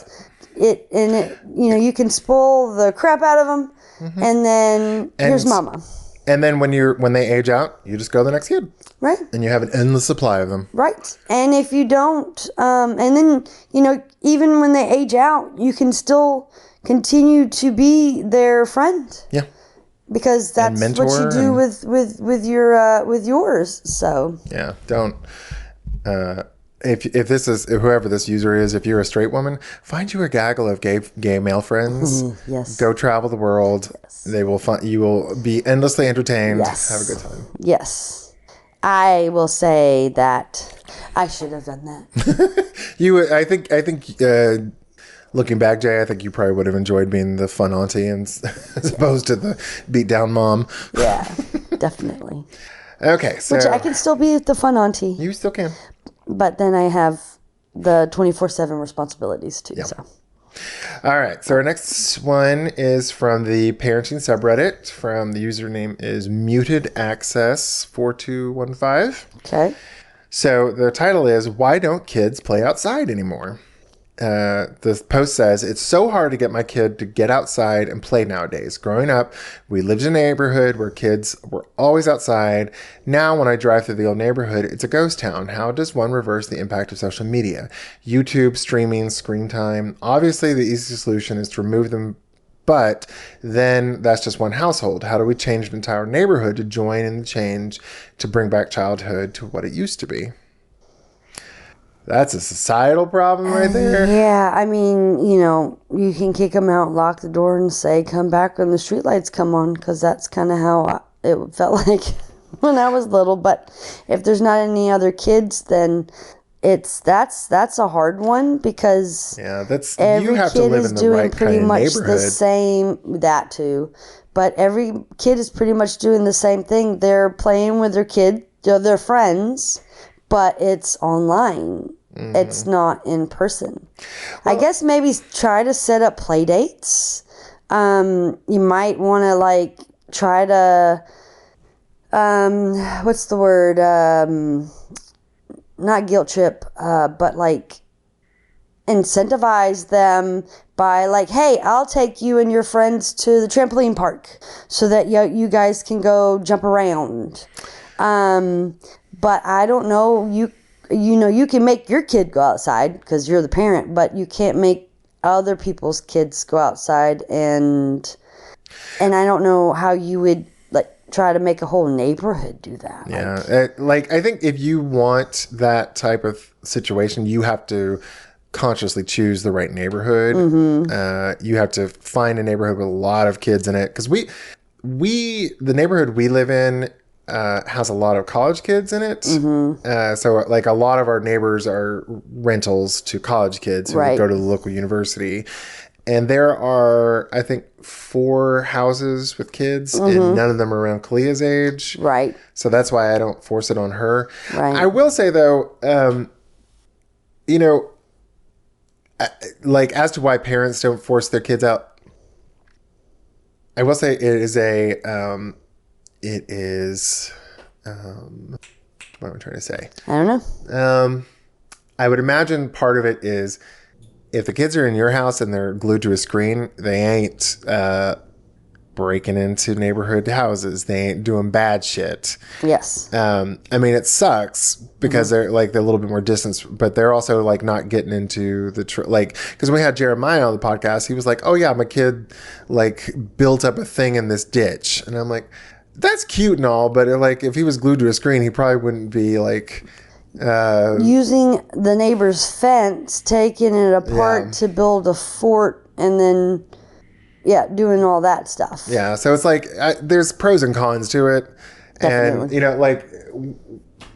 You can spoil the crap out of them, and then here's mama. And then when they age out, you just go to the next kid. Right. And you have an endless supply of them. Right. And if you don't, and then, even when they age out, you can still continue to be their friend. Yeah. Because that's what you do with yours. So. Yeah. Don't. If whoever this user is, if you're a straight woman, find you a gaggle of gay male friends. Yes. Go travel the world. Yes. You will be endlessly entertained. Yes. Have a good time. Yes. I will say that I should have done that. I think looking back, Jay, I think you probably would have enjoyed being the fun auntie as opposed to the beat down mom. Yeah, definitely. Okay, so which I can still be the fun auntie. You still can. But then I have the 24/7 responsibilities too. Yeah. So. All right. So our next one is from the parenting subreddit. From the username is Muted Access 4215. Okay. So the title is, "Why don't kids play outside anymore?" the post says, it's so hard to get my kid to get outside and play nowadays. Growing up, we lived in a neighborhood where kids were always outside. Now, when I drive through the old neighborhood, it's a ghost town. How does one reverse the impact of social media? YouTube, streaming, screen time. Obviously, the easiest solution is to remove them, but then that's just one household. How do we change an entire neighborhood to join in the change to bring back childhood to what it used to be? That's a societal problem right there. Yeah, I mean, you can kick them out, lock the door, and say, come back when the streetlights come on, because that's kind of how it felt like when I was little. But if there's not any other kids, then that's a hard one, because you have to live in the right kind of neighborhood. The same, that too. But every kid is pretty much doing the same thing. They're playing with their friends, but it's online. Mm-hmm. It's not in person. Well, I guess maybe try to set up play dates. You might want to try to, what's the word? Not guilt trip, but incentivize them by hey, I'll take you and your friends to the trampoline park so that you guys can go jump around. But I don't know, you can make your kid go outside because you're the parent, but you can't make other people's kids go outside, and I don't know how you would try to make a whole neighborhood do that. Yeah. I think if you want that type of situation, you have to consciously choose the right neighborhood. Mm-hmm. You have to find a neighborhood with a lot of kids in it, because the neighborhood we live in has a lot of college kids in it. Mm-hmm. So a lot of our neighbors are rentals to college kids who go to the local university. And there are, I think, 4 houses with kids, mm-hmm. and none of them are around Kalia's age. Right. So that's why I don't force it on her. Right. I will say, though, as to why parents don't force their kids out, I will say what am I trying to say? I don't know. I would imagine part of it is, if the kids are in your house and they're glued to a screen, they ain't breaking into neighborhood houses. They ain't doing bad shit. Yes. I mean, it sucks because mm-hmm. they're a little bit more distance, but they're also not getting into the because when we had Jeremiah on the podcast, he was like, "Oh yeah, my kid built up a thing in this ditch," and I'm like, "That's cute and all, but if he was glued to a screen, he probably wouldn't be using the neighbor's fence, taking it apart to build a fort, and then doing all that stuff." Yeah, so it's there's pros and cons to it. Definitely. And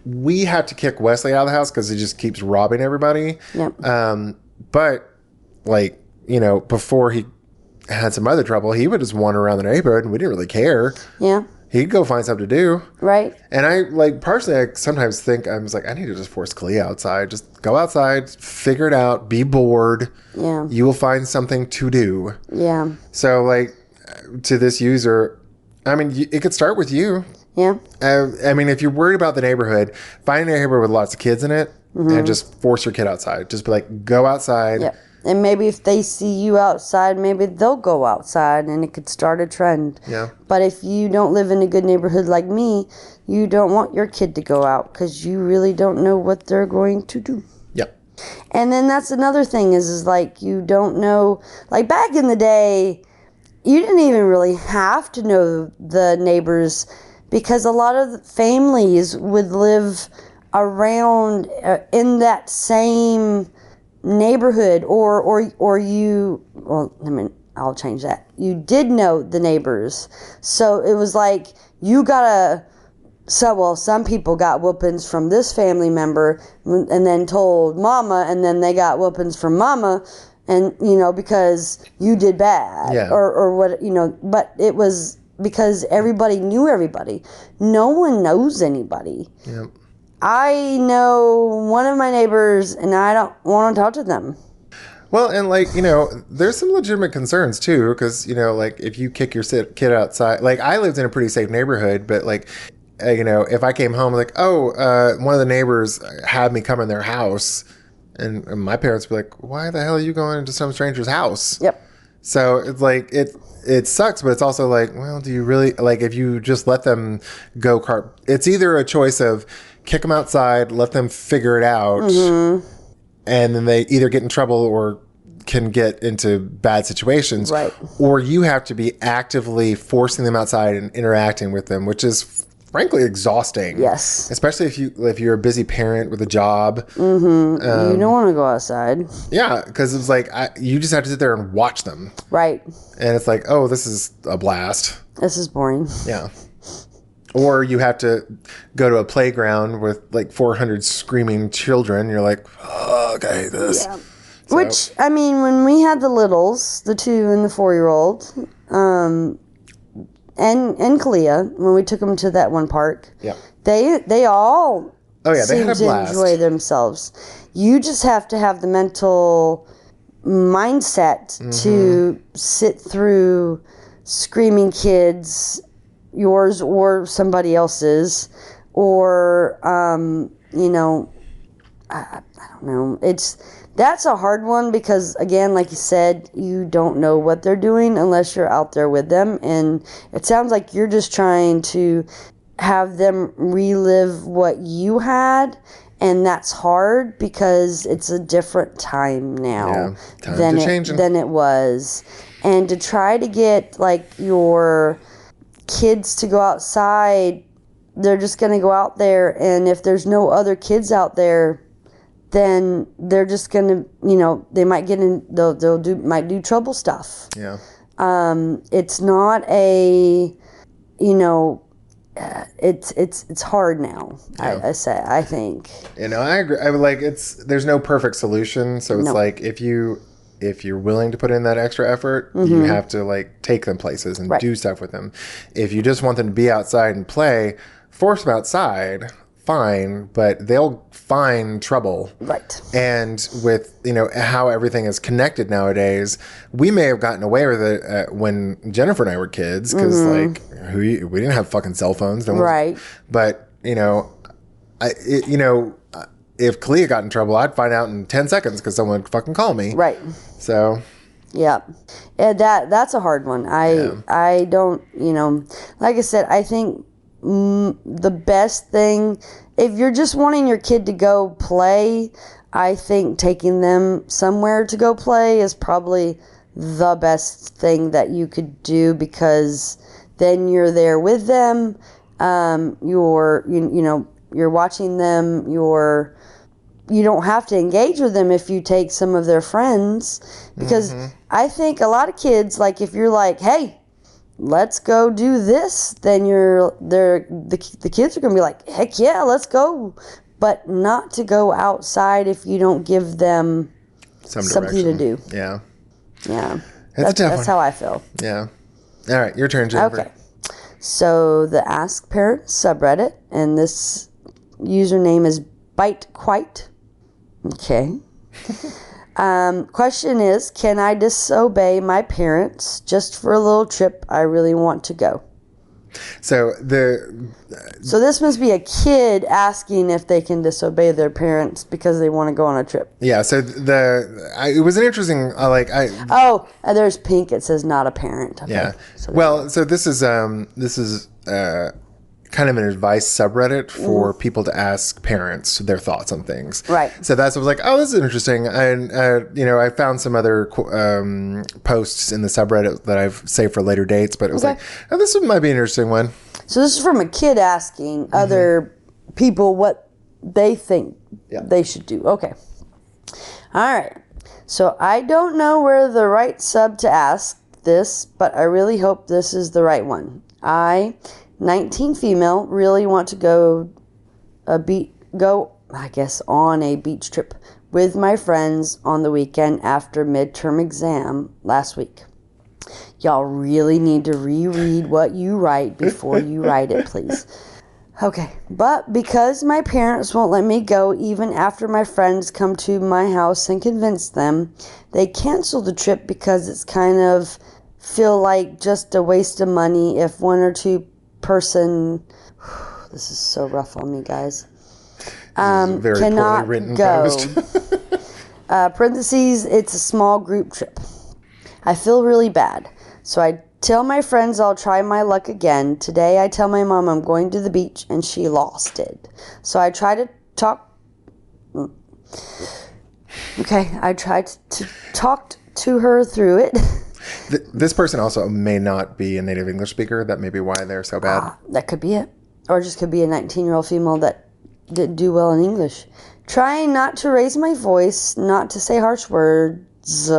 we have to kick Wesley out of the house because he just keeps robbing everybody. Yep. But before he had some other trouble, he would just wander around the neighborhood and we didn't really care. Yeah. He'd go find something to do. Right. And I personally, I sometimes think I need to just force Kalia outside. Just go outside, figure it out, be bored. Yeah. You will find something to do. Yeah. So to this user, I mean, it could start with you. Yeah. I mean, if you're worried about the neighborhood, find a neighborhood with lots of kids in it, mm-hmm. and just force your kid outside. Just be go outside. Yeah. And maybe if they see you outside, maybe they'll go outside, and it could start a trend. Yeah. But if you don't live in a good neighborhood like me, you don't want your kid to go out because you really don't know what they're going to do. Yep. And then that's another thing is you don't know. Back in the day, you didn't even really have to know the neighbors, because a lot of families would live around in that same neighborhood, or you, I'll change that. You did know the neighbors. So it was some people got whoopings from this family member and then told mama, and then they got whoopings from mama, and because you did bad. Yeah. Or what, but it was because everybody knew everybody. No one knows anybody. Yep. I know one of my neighbors, and I don't want to talk to them. Well, and there's some legitimate concerns too, because if you kick your kid outside, I lived in a pretty safe neighborhood, but if I came home one of the neighbors had me come in their house, And my parents would be like, why the hell are you going into some stranger's house? Yep. So it's like, it sucks, but it's also like, well, do you really, like, if you just let them go it's either a choice of kick them outside, let them figure it out, and then they either get in trouble or can get into bad situations, right? Or you have to be actively forcing them outside and interacting with them, which is frankly exhausting. Yes, especially if you're a busy parent with a job. You don't want to go outside. Yeah, because it's like you just have to sit there and watch them, right? And it's like, oh, this is a blast. This is boring. Yeah. Or you have to go to a playground with like 400 screaming children. You're like, oh, okay, this. Yeah. So. Which, I mean, when we had the littles, the 2 and the 4-year-old, and Kalia, when we took them to that one park, yeah, they all seem to enjoy themselves. You just have to have the mental mindset to sit through screaming kids, yours or somebody else's, or I don't know. That's a hard one because, again, like you said, you don't know what they're doing unless you're out there with them, and it sounds like you're just trying to have them relive what you had. And that's hard because it's a different time now than it was. And to try to get like your kids to go outside, they're just going to go out there, and if there's no other kids out there, then they're just going to, they might get in, might do trouble stuff. Yeah. It's not it's hard now. Yeah. I think. I agree. I mean, like, there's no perfect solution. So it's like, if you're willing to put in that extra effort, you have to like take them places and do stuff with them. If you just want them to be outside and play, force them outside, fine, but they'll find trouble. Right. And with, how everything is connected nowadays, we may have gotten away with it when Jennifer and I were kids, because we didn't have fucking cell phones. Right. But, if Kalia got in trouble, I'd find out in 10 seconds because someone would fucking call me. Right. So. Yeah. That's a hard one. I don't, like I said, I think the best thing, if you're just wanting your kid to go play, I think taking them somewhere to go play is probably the best thing that you could do, because then you're there with them. You're watching them. You don't have to engage with them if you take some of their friends, because I think a lot of kids, like, if you're like, hey, let's go do this, then the kids are going to be like, heck yeah, let's go. But not to go outside if you don't give them something to do. Yeah. Yeah. That's how I feel. Yeah. All right, your turn, Jennifer. Okay. So the Ask Parents subreddit, and this username is Bite Quite. Okay. Question is, can I disobey my parents just for a little trip I really want to go? So this must be a kid asking if they can disobey their parents because they want to go on a trip. Yeah. So it was an interesting there's pink. It says not a parent. Okay. Yeah. So this is kind of an advice subreddit for people to ask parents their thoughts on things. Right. So I was like, oh, this is interesting. And, I found some other posts in the subreddit that I've saved for later dates, but it was like, oh, this might be an interesting one. So this is from a kid asking other people what they think they should do. Okay. All right. So I don't know where the right sub to ask this, but I really hope this is the right one. 19 female, really want to go on a beach trip with my friends on the weekend after midterm exam last week. Y'all really need to reread what you write before you write it, please. Okay, but because my parents won't let me go even after my friends come to my house and convince them, they canceled the trip because it's kind of feel like just a waste of money if one or two person, this is so rough on me, guys, very cannot poorly written go. post. Parentheses, it's a small group trip. I feel really bad. So I tell my friends I'll try my luck again. Today I tell my mom I'm going to the beach and she lost it. So I try to talk... Okay, I tried to talk to her through it. This person also may not be a native English speaker. That may be why they're so bad. That could be it. Or just could be a 19-year-old female that didn't do well in English. Trying not to raise my voice, not to say harsh words,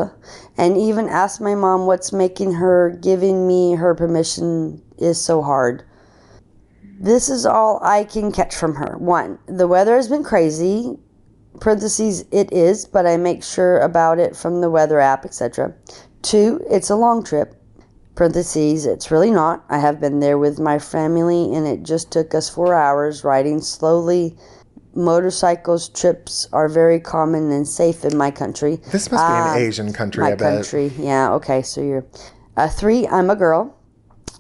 and even ask my mom what's making her giving me her permission is so hard. This is all I can catch from her. 1, the weather has been crazy. Parentheses, it is, but I make sure about it from the weather app, etc. 2, it's a long trip. Parentheses, it's really not. I have been there with my family and it just took us 4 hours riding slowly. Motorcycles trips are very common and safe in my country. This must be an Asian country, I bet. My country, yeah, okay, so you're... 3, I'm a girl.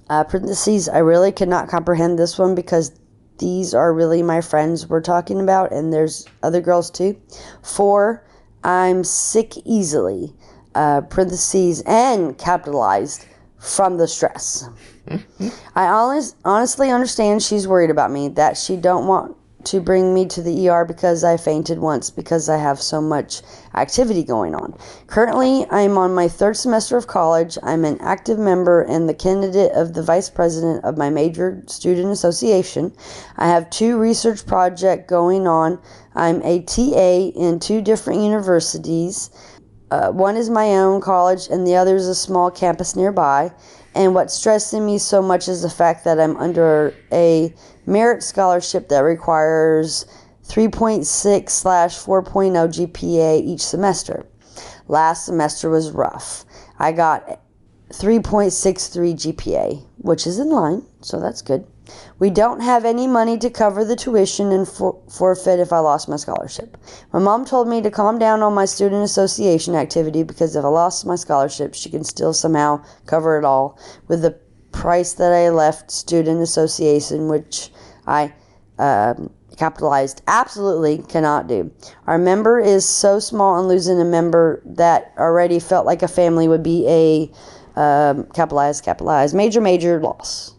Parentheses, I really cannot comprehend this one because these are really my friends we're talking about, and there's other girls too. 4, I'm sick easily. Parentheses, and capitalized, from the stress. I honestly understand she's worried about me, that she don't want to bring me to the ER because I fainted once because I have so much activity going on. Currently, I'm on my 3rd semester of college. I'm an active member and the candidate of the vice president of my major student association. I have 2 research projects going on. I'm a TA in 2 different universities. One is my own college and the other is a small campus nearby. And what's stressing me so much is the fact that I'm under a merit scholarship that requires 3.6/4.0 GPA each semester. Last semester was rough. I got 3.63 GPA, which is in line, so that's good. We don't have any money to cover the tuition and forfeit if I lost my scholarship. My mom told me to calm down on my student association activity because if I lost my scholarship, she can still somehow cover it all with the price that I left student association, which I capitalized absolutely cannot do. Our member is so small and losing a member that already felt like a family would be a capitalized major loss.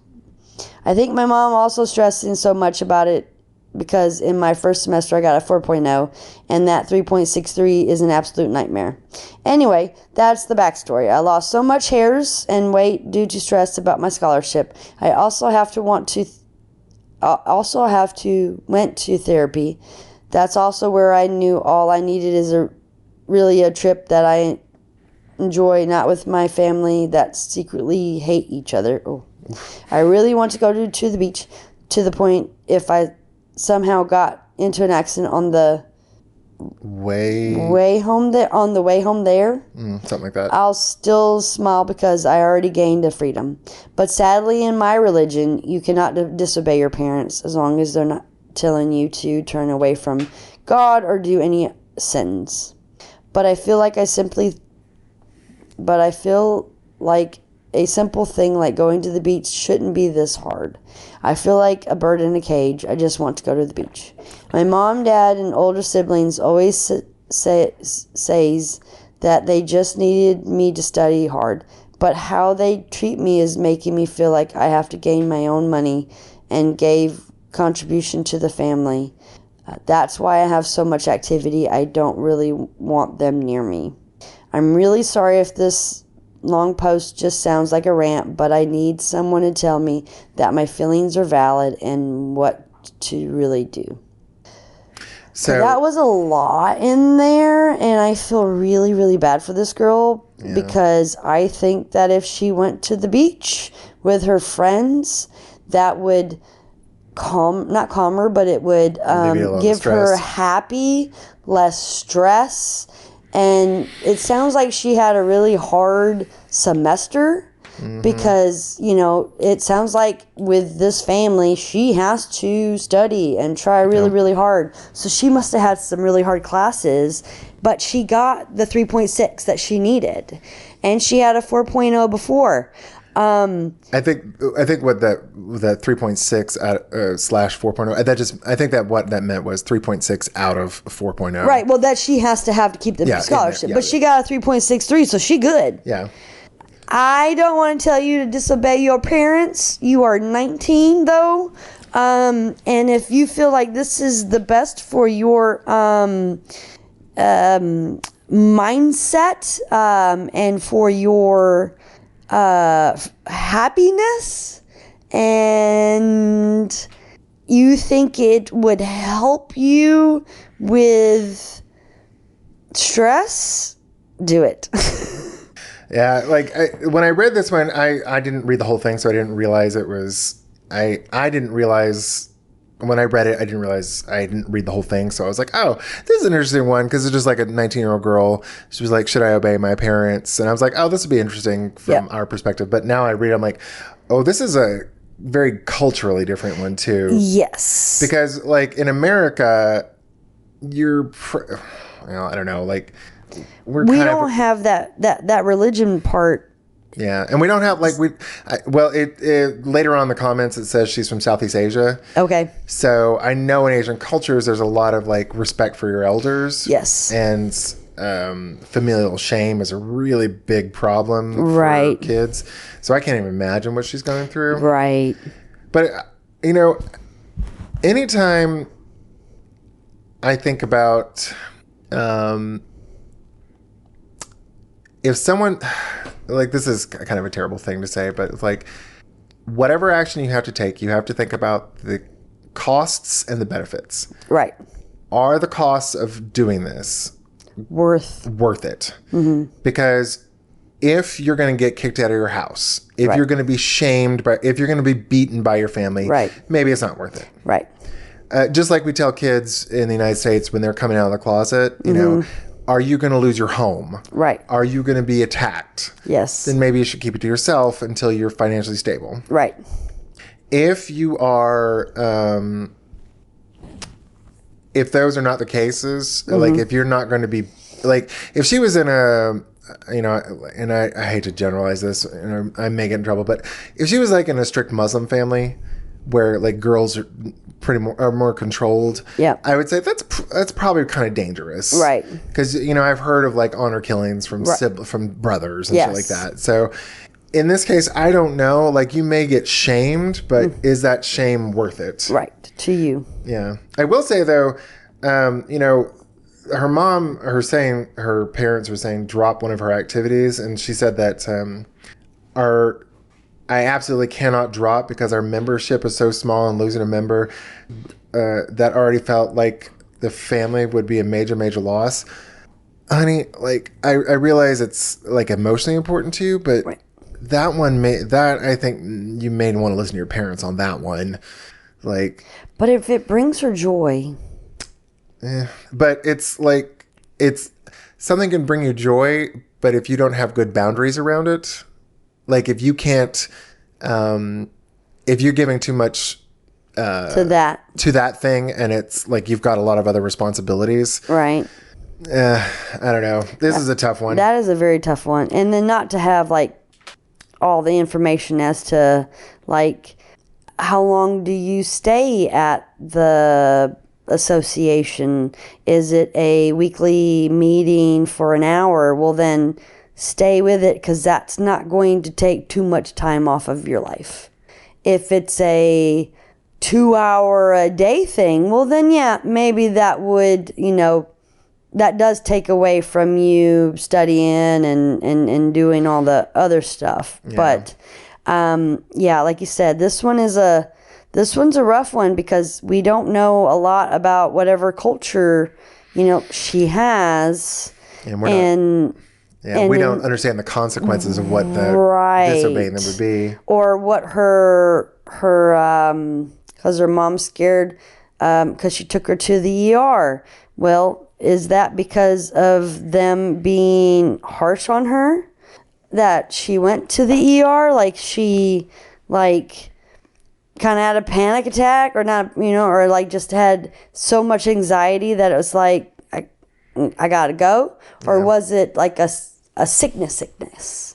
I think my mom also stressing so much about it because in my first semester I got a 4.0 and that 3.63 is an absolute nightmare. Anyway, that's the backstory. I lost so much hairs and weight due to stress about my scholarship. I also went to therapy. That's also where I knew all I needed is a trip that I enjoy, not with my family that secretly hate each other. Oh. I really want to go to the beach to the point if I somehow got into an accident on the way home there, something like that. I'll still smile because I already gained a freedom. But sadly, in my religion, you cannot disobey your parents as long as they're not telling you to turn away from God or do any sins. But I feel like a simple thing like going to the beach shouldn't be this hard. I feel like a bird in a cage. I just want to go to the beach. My mom, dad, and older siblings always says that they just needed me to study hard. But how they treat me is making me feel like I have to gain my own money and gave contribution to the family. That's why I have so much activity. I don't really want them near me. I'm really sorry if this long post just sounds like a rant, but I need someone to tell me that my feelings are valid and what to really do. So that was a lot in there, and I feel really, really bad for this girl because I think that if she went to the beach with her friends, that would not calm her, but it would give her happy, less stress. And it sounds like she had a really hard semester because, it sounds like with this family, she has to study and try really, really hard. So she must have had some really hard classes, but she got the 3.6 that she needed. And she had a 4.0 before. I think what that 3.6 slash 4.0, I think that what that meant was 3.6 out of 4.0. Right. Well, that she has to have to keep the scholarship, but she got a 3.63, so she good. Yeah. I don't want to tell you to disobey your parents. You are 19 though. And if you feel like this is the best for your mindset and for your happiness, and you think it would help you with stress, do it. Yeah, like when I read this one, I didn't read the whole thing, so I didn't realize it was I didn't realize when I read it, I didn't realize I didn't read the whole thing. So I was like, oh, this is an interesting one because it's just like a 19-year-old girl. She was like, should I obey my parents? And I was like, oh, this would be interesting from our perspective. But now I read it, I'm like, oh, this is a very culturally different one too. Yes. Because like in America, I don't know, like we don't have that religion part. Yeah, and we don't have like it later on in the comments it says she's from Southeast Asia. Okay. So I know in Asian cultures there's a lot of like respect for your elders. Yes. And familial shame is a really big problem for kids. So I can't even imagine what she's going through. Right. But anytime I think about if someone, like, this is kind of a terrible thing to say, but it's like, whatever action you have to take, you have to think about the costs and the benefits. Right. Are the costs of doing this worth it? Mm-hmm. Because if you're going to get kicked out of your house, if you're going to be shamed, if you're going to be beaten by your family, maybe it's not worth it. Right. Just like we tell kids in the United States when they're coming out of the closet, you know, are you going to lose your home? Right. Are you going to be attacked? Yes. Then maybe you should keep it to yourself until you're financially stable. Right. If you are, if those are not the cases, like if you're not going to be, like if she was in a, you know, and I hate to generalize this, and I may get in trouble, but if she was like in a strict Muslim family where like girls are more controlled, I would say that's probably kind of dangerous, right? Because you know I've heard of like honor killings from from brothers and shit like that. So in this case, I don't know. Like you may get shamed, but is that shame worth it? Right to you? Yeah. I will say though, you know, her parents were saying drop one of her activities, and she said that I absolutely cannot drop because our membership is so small, and losing a member that already felt like the family would be a major, major loss. Honey, like I realize it's like emotionally important to you, but that one I think you may want to listen to your parents on that one. Like, but if it brings her joy, but it's like something can bring you joy, but if you don't have good boundaries around it. Like if you can't, if you're giving too much to that thing, and it's like you've got a lot of other responsibilities, right? I don't know. This is a tough one. That is a very tough one, and then not to have like all the information as to like how long do you stay at the association? Is it a weekly meeting for an hour? Well, then stay with it because that's not going to take too much time off of your life. If it's a 2-hour a day thing, well then maybe that would, you know, that does take away from you studying and doing all the other stuff. But like you said, this one's a rough one because we don't know a lot about whatever culture, you know, she has. And we don't understand the consequences of what the disobeying them would be, or what her because her mom's scared because she took her to the ER. Well, is that because of them being harsh on her that she went to the ER? Like she kind of had a panic attack, or not, you know, or like just had so much anxiety that it was like I gotta go, or was it like a sickness?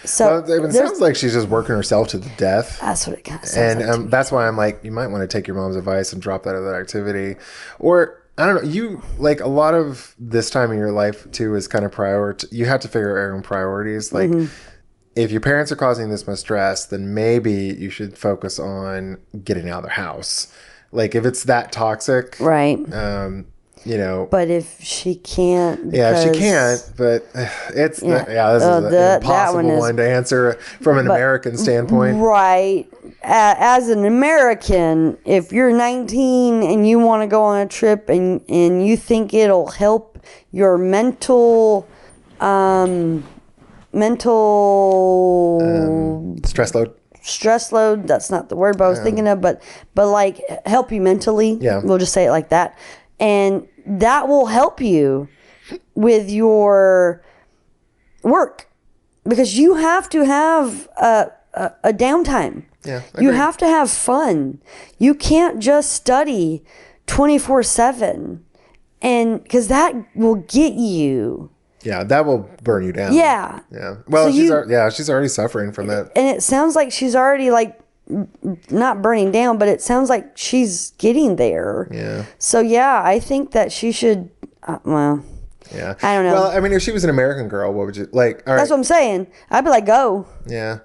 So Well, it sounds like she's just working herself to the death. That's what it kind of sounds And like. To me. that's why I'm like, you might want to take your mom's advice and drop that other activity. Or, I don't know, you, like, a lot of this time in your life, too, is kind of you have to figure out your own priorities. Like, if your parents are causing this much stress, then maybe you should focus on getting out of their house. Like, if it's that toxic. Right. You know, but if she can't, if she can't, but it's this is an impossible one to answer from an American standpoint, right? As an American, if you're 19 and you want to go on a trip and you think it'll help your mental stress load, that's not the word but I was thinking of, but like help you mentally, we'll just say it like that, and that will help you with your work, because you have to have a downtime. You have to have fun. You can't just study 24/7, and because that will get you. Yeah, that will burn you down. Yeah. Well, so she's already suffering from that. And it sounds like she's already like not burning down, but it sounds like she's getting there. Yeah. So yeah, I think that she should. Well. Yeah. I don't know. Well, I mean, if she was an American girl, what would you like? All right. That's what I'm saying. I'd be like, go. Yeah.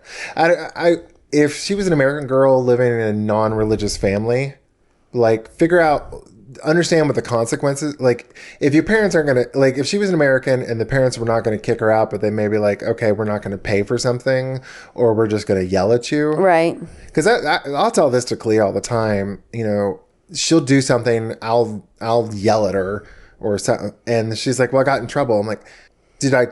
If she was an American girl living in a non-religious family, like understand what the consequences, like if your parents aren't going to, like if she was an American and the parents were not going to kick her out, but they may be like, okay, we're not going to pay for something, or we're just going to yell at you. Right. Because I'll tell this to Clea all the time, you know, she'll do something, I'll yell at her or something, and she's like, well, I got in trouble. I'm like, did I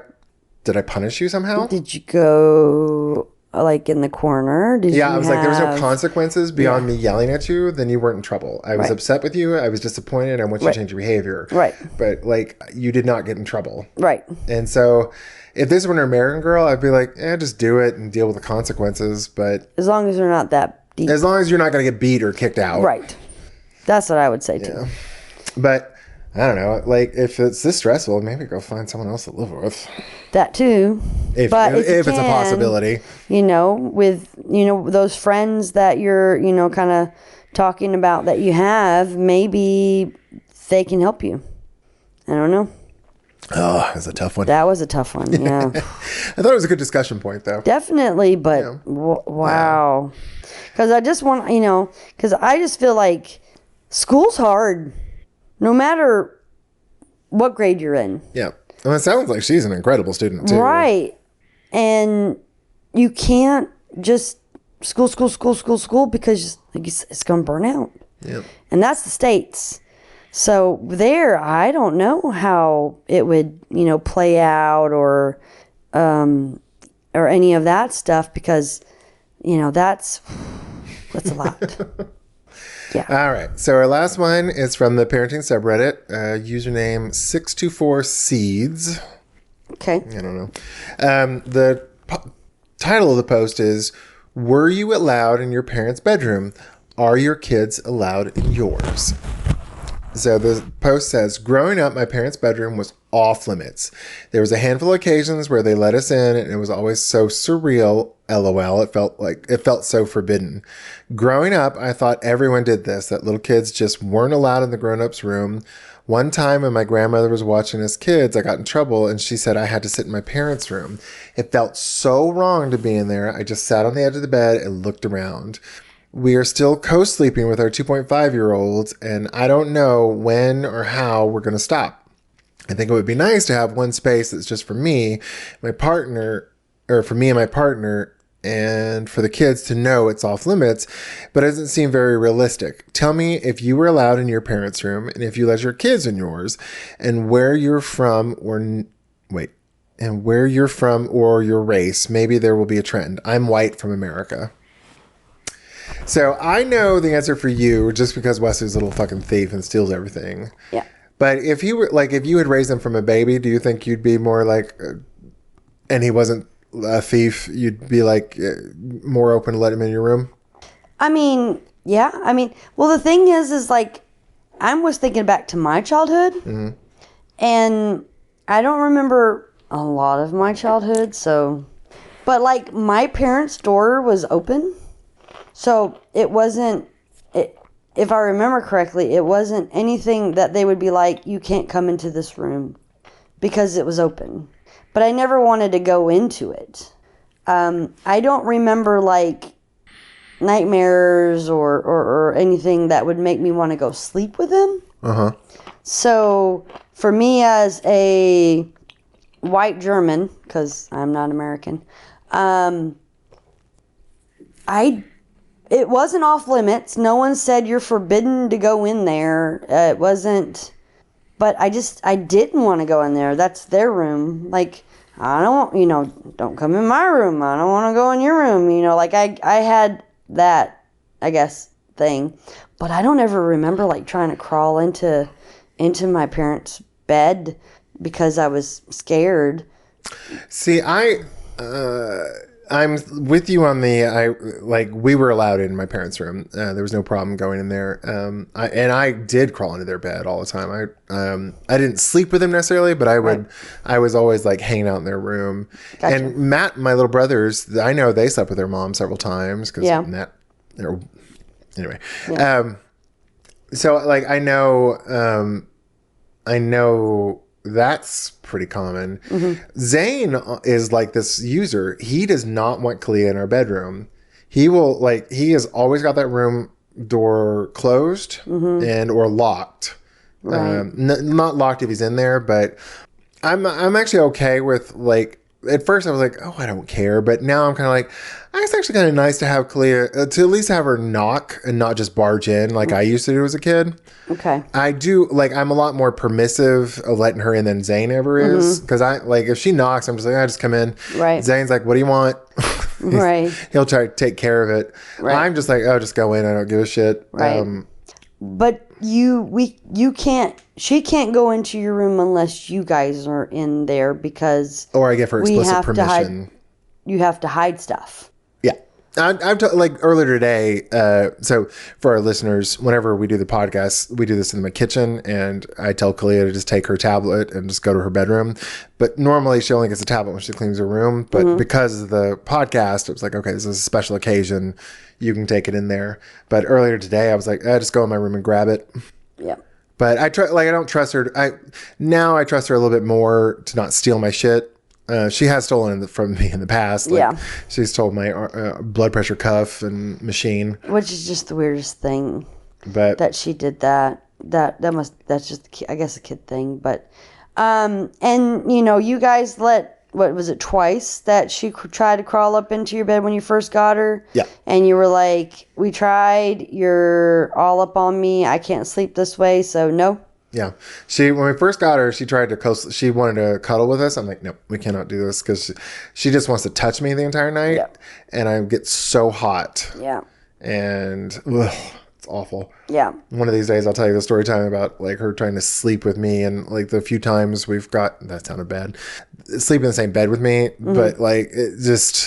punish you somehow? Did you go like in the corner? I was like, there was no consequences beyond me yelling at you, then you weren't in trouble. I was upset with you. I was disappointed. I want you to change your behavior. Right. But like, you did not get in trouble. Right. And so if this were an American girl, I'd be like, just do it and deal with the consequences. But as long as they're not that deep. As long as you're not going to get beat or kicked out. Right. That's what I would say too. Yeah. But I don't know. Like, if it's this stressful, maybe go find someone else to live with. That too. If it's a possibility. You know, with, those friends that you're, kind of talking about that you have, maybe they can help you. I don't know. Oh, that's a tough one. That was a tough one, yeah. I thought it was a good discussion point, though. Definitely, but wow. Because I just want, because I just feel like school's hard. No matter what grade you're in. Yeah. And it sounds like she's an incredible student, too. Right. And you can't just school because it's going to burn out. Yeah. And that's the States. So there, I don't know how it would, play out or any of that stuff because, that's a lot. Yeah. All right. So our last one is from the parenting subreddit, username 624seeds. Okay. I don't know. The title of the post is, were you allowed in your parents' bedroom? Are your kids allowed in yours? So the post says, growing up, my parents' bedroom was off limits. There was a handful of occasions where they let us in, and it was always so surreal. LOL. It felt so forbidden. Growing up, I thought everyone did this, that little kids just weren't allowed in the grown-ups' room. One time when my grandmother was watching us kids, I got in trouble, and she said I had to sit in my parents' room. It felt so wrong to be in there. I just sat on the edge of the bed and looked around. We are still co-sleeping with our 2.5-year-olds, and I don't know when or how we're going to stop. I think it would be nice to have one space that's just for me, my partner, or for me and my partner, and for the kids to know it's off limits, but it doesn't seem very realistic. Tell me if you were allowed in your parents' room, and if you let your kids in yours, and where you're from or your race. Maybe there will be a trend. I'm white from America. So I know the answer for you just because Wesley's a little fucking thief and steals everything. Yeah. But if you were if you had raised him from a baby, do you think you'd be more and he wasn't a thief, you'd be more open to let him in your room? I mean, yeah. Well, the thing is I was thinking back to my childhood, mm-hmm. and I don't remember a lot of my childhood, so But like my parents' door was open, so it wasn't. If I remember correctly, it wasn't anything that they would be like, you can't come into this room because it was open. But I never wanted to go into it. I don't remember like nightmares or anything that would make me want to go sleep with him. So for me as a white German, because I'm not American, it wasn't off limits. No one said you're forbidden to go in there. It wasn't. But I didn't want to go in there. That's their room. Like, I don't, don't come in my room. I don't want to go in your room. Like I had that, I guess, thing. But I don't ever remember like trying to crawl into my parents' bed because I was scared. See, I'm with you on we were allowed in my parents' room. There was no problem going in there. I did crawl into their bed all the time. I didn't sleep with them necessarily, but I was always like hanging out in their room. Gotcha. And Matt, my little brothers, I know they slept with their mom several times because anyway. Yeah. So like, I know that's pretty common. Zane is like this user. He does not want Kalia in our bedroom. He has always got that room door closed and or locked. Right. Not locked if he's in there, but I'm actually okay with like, at first I was like, oh, I don't care. But now I'm kind of like, it's actually kind of nice to have Kalia, to at least have her knock and not just barge in like I used to do as a kid. Okay. I do, like, I'm a lot more permissive of letting her in than Zane ever is. Because if she knocks, I'm just like, I just come in. Right. Zane's like, what do you want? Right. He'll try to take care of it. Right. I'm just like, oh, just go in. I don't give a shit. Right. But she can't go into your room unless you guys are in there because... Or I give her explicit permission. You have to hide stuff. Yeah. I've like earlier today, so for our listeners, whenever we do the podcast, we do this in my kitchen and I tell Kalia to just take her tablet and just go to her bedroom. But normally she only gets a tablet when she cleans her room. But because of the podcast, it was like, okay, this is a special occasion. You can take it in there. But earlier today, I was like, just go in my room and grab it. Yeah. But I don't trust her. Now I trust her a little bit more to not steal my shit. She has stolen from me in the past. Like, she's stolen my blood pressure cuff and machine, which is just the weirdest thing. But that she did that. That's just, I guess, a kid thing. But and you guys what was it, twice that she tried to crawl up into your bed when you first got her? Yeah. And you were like, we tried, you're all up on me, I can't sleep this way, so no. Yeah. When we first got her, she wanted to cuddle with us. I'm like, nope, we cannot do this because she just wants to touch me the entire night. Yeah. And I get so hot. Yeah. And it's awful. Yeah. One of these days I'll tell you the story time about like her trying to sleep with me and like the few times that sounded bad, sleep in the same bed with me, but like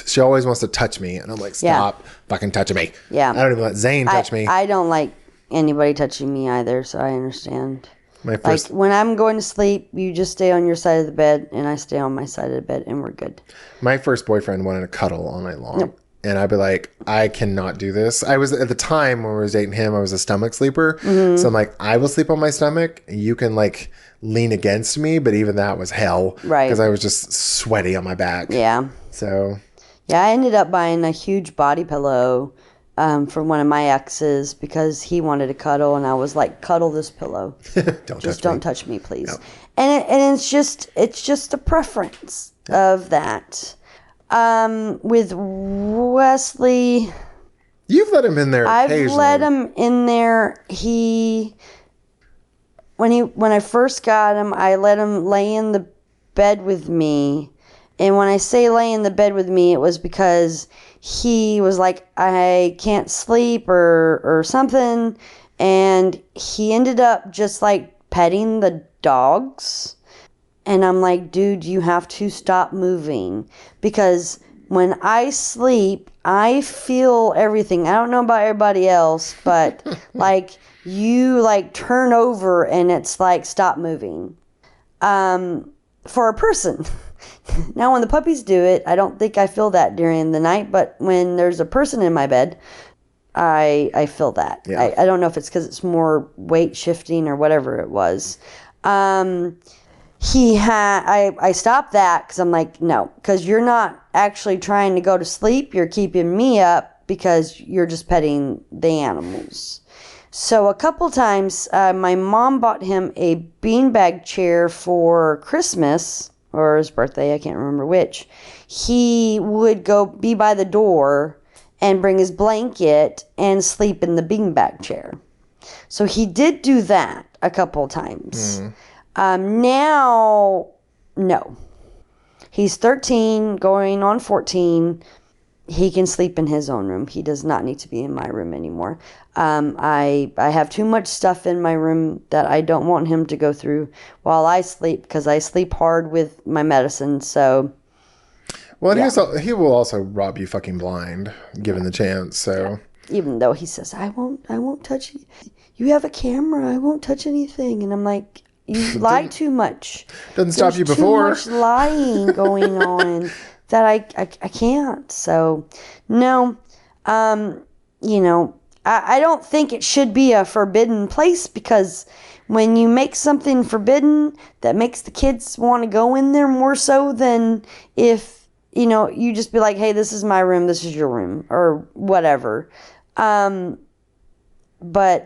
she always wants to touch me and I'm like, stop fucking touching me. Yeah. I don't even let Zane touch me. I don't like anybody touching me either, so I understand. Like when I'm going to sleep, you just stay on your side of the bed and I stay on my side of the bed and we're good. My first boyfriend wanted to cuddle all night long. Nope. And I'd be like, I cannot do this. I was, at the time when we were dating him, I was a stomach sleeper. So I'm like, I will sleep on my stomach. You can like lean against me. But even that was hell. Right. Because I was just sweaty on my back. Yeah. So. Yeah, I ended up buying a huge body pillow from one of my exes because he wanted to cuddle. And I was like, cuddle this pillow. Don't touch me, please. No. And it's just a preference of that. With Wesley, you've let him in there. I've let him in there. When I first got him, I let him lay in the bed with me. And when I say lay in the bed with me, it was because he was like, I can't sleep or something. And he ended up just like petting the dogs. And I'm like, dude, you have to stop moving. Because when I sleep, I feel everything. I don't know about everybody else, but like you like turn over and it's like, stop moving. for a person. Now, when the puppies do it, I don't think I feel that during the night, but when there's a person in my bed, I feel that. Yeah. I don't know if it's because it's more weight shifting or whatever it was. I stopped that because I'm like, no, because you're not actually trying to go to sleep. You're keeping me up because you're just petting the animals. So a couple times, my mom bought him a beanbag chair for Christmas or his birthday. I can't remember which. He would go be by the door and bring his blanket and sleep in the beanbag chair. So he did do that a couple times. Now, no. He's 13, going on 14. He can sleep in his own room. He does not need to be in my room anymore. I have too much stuff in my room that I don't want him to go through while I sleep because I sleep hard with my medicine. So, well, and he will also rob you fucking blind, given the chance. So, even though he says I won't touch you. You have a camera. I won't touch anything. And I'm like, you lie too much. Doesn't stop you before. Too much lying going on. That I can't. So, no, I don't think it should be a forbidden place because when you make something forbidden, that makes the kids want to go in there more so than if, you just be like, hey, this is my room, this is your room, or whatever. But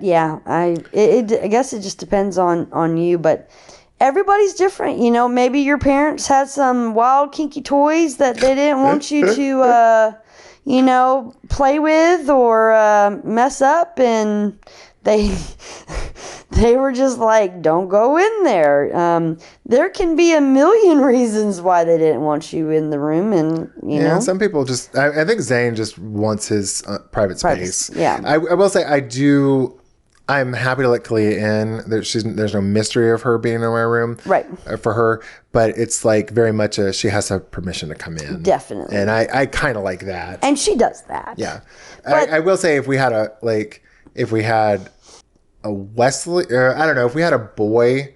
yeah, I guess it just depends on you, but everybody's different, maybe your parents had some wild kinky toys that they didn't want you to, play with or mess up, and they were just like, don't go in there. There can be a million reasons why they didn't want you in the room, and yeah, some people just, I think Zane just wants his private space. Yeah. I will say I'm happy to let Kalia in. There's no mystery of her being in my room, right? For her, but it's like very much she has to have permission to come in. Definitely, and I kind of like that, and she does that. Yeah, but I will say if we had a Wesley, or I don't know, if we had a boy,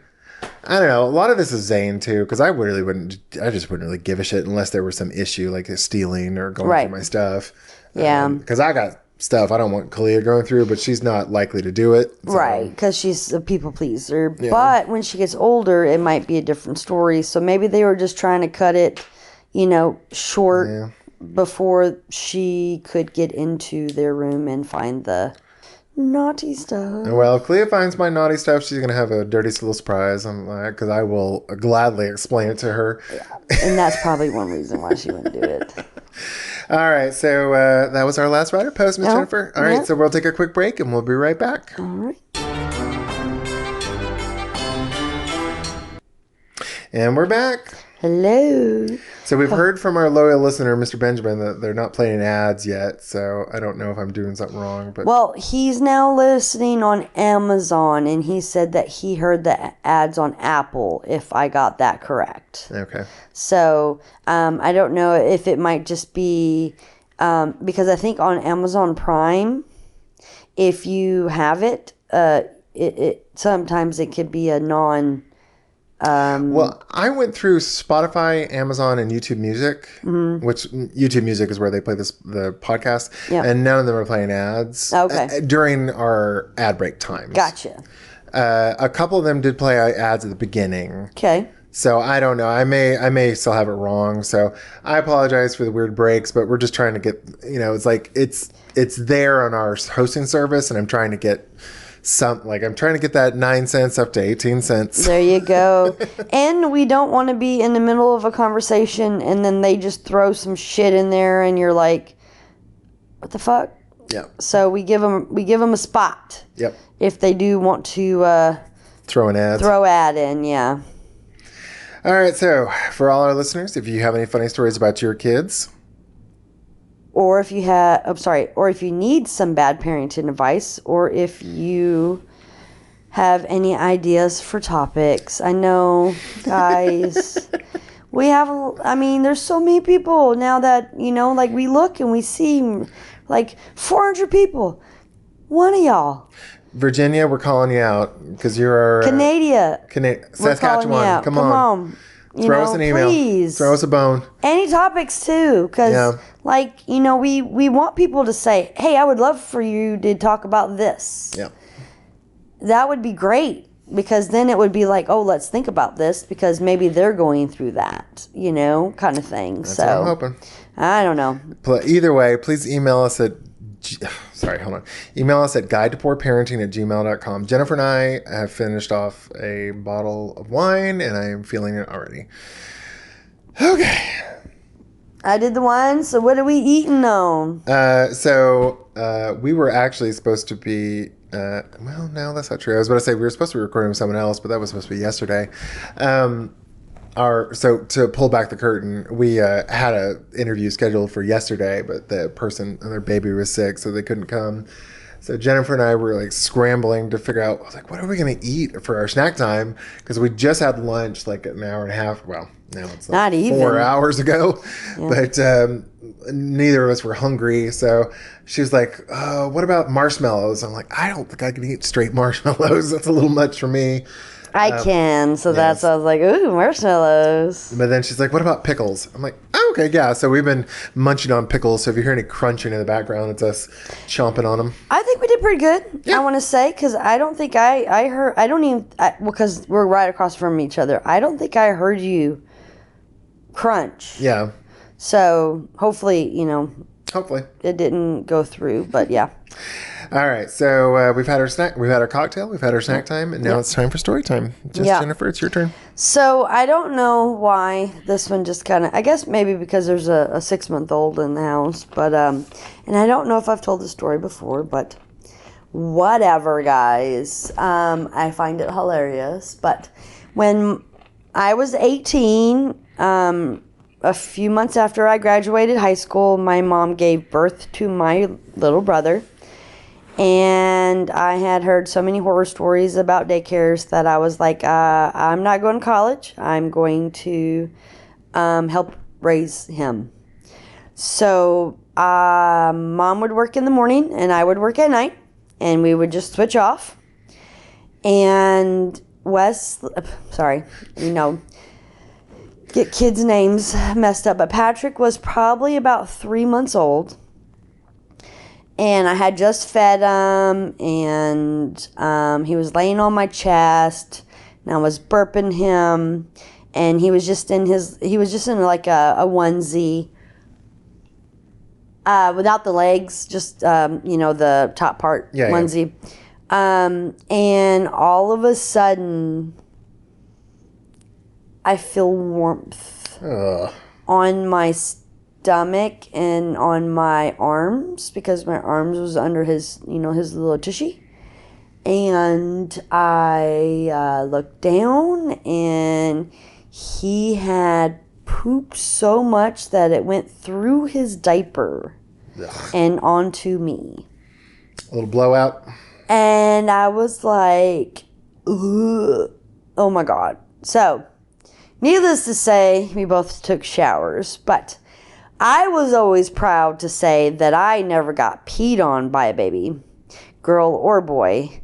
I don't know. A lot of this is Zane too, because I just wouldn't really give a shit unless there was some issue like stealing or going through my stuff. Yeah, because I got stuff I don't want Kalia going through, but she's not likely to do it. So. Right, because she's a people pleaser. Yeah. But when she gets older, it might be a different story. So maybe they were just trying to cut it, short before she could get into their room and find the naughty stuff. Well, if Kalia finds my naughty stuff, she's going to have a dirty little surprise. Because I will gladly explain it to her. Yeah, and that's probably one reason why she wouldn't do it. All right, so that was our last writer post, Miss Jennifer. All right, so we'll take a quick break and we'll be right back. All right. And we're back. Hello. So we've heard from our loyal listener, Mr. Benjamin, that they're not playing ads yet. So I don't know if I'm doing something wrong. But well, he's now listening on Amazon, and he said that he heard the ads on Apple, if I got that correct. Okay. So I don't know if it might just be because I think on Amazon Prime, if you have it, it sometimes it could be a non... well, I went through Spotify, Amazon, and YouTube Music, which YouTube Music is where they play the podcast, and none of them are playing ads during our ad break times. Gotcha. A couple of them did play ads at the beginning. Okay. So I don't know. I may still have it wrong. So I apologize for the weird breaks, but we're just trying to get, it's like it's there on our hosting service, and I'm trying to get I'm trying to get that 9 cents up to 18 cents. There you go. And we don't want to be in the middle of a conversation and then they just throw some shit in there and you're like, what the fuck? Yeah. So we give them a spot. Yep. If they do want to throw an ad. Throw ad in, yeah. All right. So for all our listeners, if you have any funny stories about your kids, or if you need some bad parenting advice, or if you have any ideas for topics. I know, guys, there's so many people now that, we look and we see like 400 people. One of y'all. Virginia, we're calling you out because you're our... Canada. Saskatchewan, come on. Throw us an email. Please. Throw us a bone. Any topics too, because we want people to say, "Hey, I would love for you to talk about this." Yeah. That would be great, because then it would be like, "Oh, let's think about this," because maybe they're going through that, kind of thing. That's what I'm hoping. I don't know. Either way, please email us at email us at guidetopoorparenting@gmail.com. Jennifer and I have finished off a bottle of wine, and I am feeling it already. Okay. I did the wine, so what are we eating on? We were actually supposed to be... well, no, that's not true. I was about to say we were supposed to be recording with someone else, but that was supposed to be yesterday. So to pull back the curtain, we had an interview scheduled for yesterday, but the person and their baby was sick, so they couldn't come. So Jennifer and I were like scrambling to figure out, like, what are we going to eat for our snack time? Because we just had lunch like an hour and a half. Well, now it's like not even 4 hours ago, but neither of us were hungry. So she was like, "What about marshmallows?" I'm like, "I don't think I can eat straight marshmallows. That's a little much for me." I can, so that's why I was like, "Ooh, marshmallows." But then she's like, "What about pickles?" I'm like, "Oh, okay, yeah." So we've been munching on pickles. So if you hear any crunching in the background, it's us chomping on them. I think we did pretty good. Yeah. I want to say, because I don't think I heard. I don't even because we're right across from each other. I don't think I heard you crunch. Yeah. So hopefully, Hopefully it didn't go through. But yeah. All right, so we've had our snack, we've had our cocktail, we've had our snack time, and now it's time for story time. Jennifer, it's your turn. So I don't know why this one just kind of, I guess maybe because there's a 6-month-old in the house, but, and I don't know if I've told the story before, but whatever, guys. I find it hilarious, but when I was 18, a few months after I graduated high school, my mom gave birth to my little brother. And I had heard so many horror stories about daycares that I was like, I'm not going to college. I'm going to help raise him. So Mom would work in the morning and I would work at night. And we would just switch off. And get kids' names messed up. But Patrick was probably about 3 months old. And I had just fed him, and he was laying on my chest, and I was burping him, and he was just in like a onesie, without the legs, just, the top part onesie. Yeah. And all of a sudden, I feel warmth on my stomach and on my arms, because my arms was under his little tushy. And I looked down, and he had pooped so much that it went through his diaper and onto me. A little blowout. And I was like, ugh, oh my God. So, needless to say, we both took showers, but I was always proud to say that I never got peed on by a baby, girl or boy,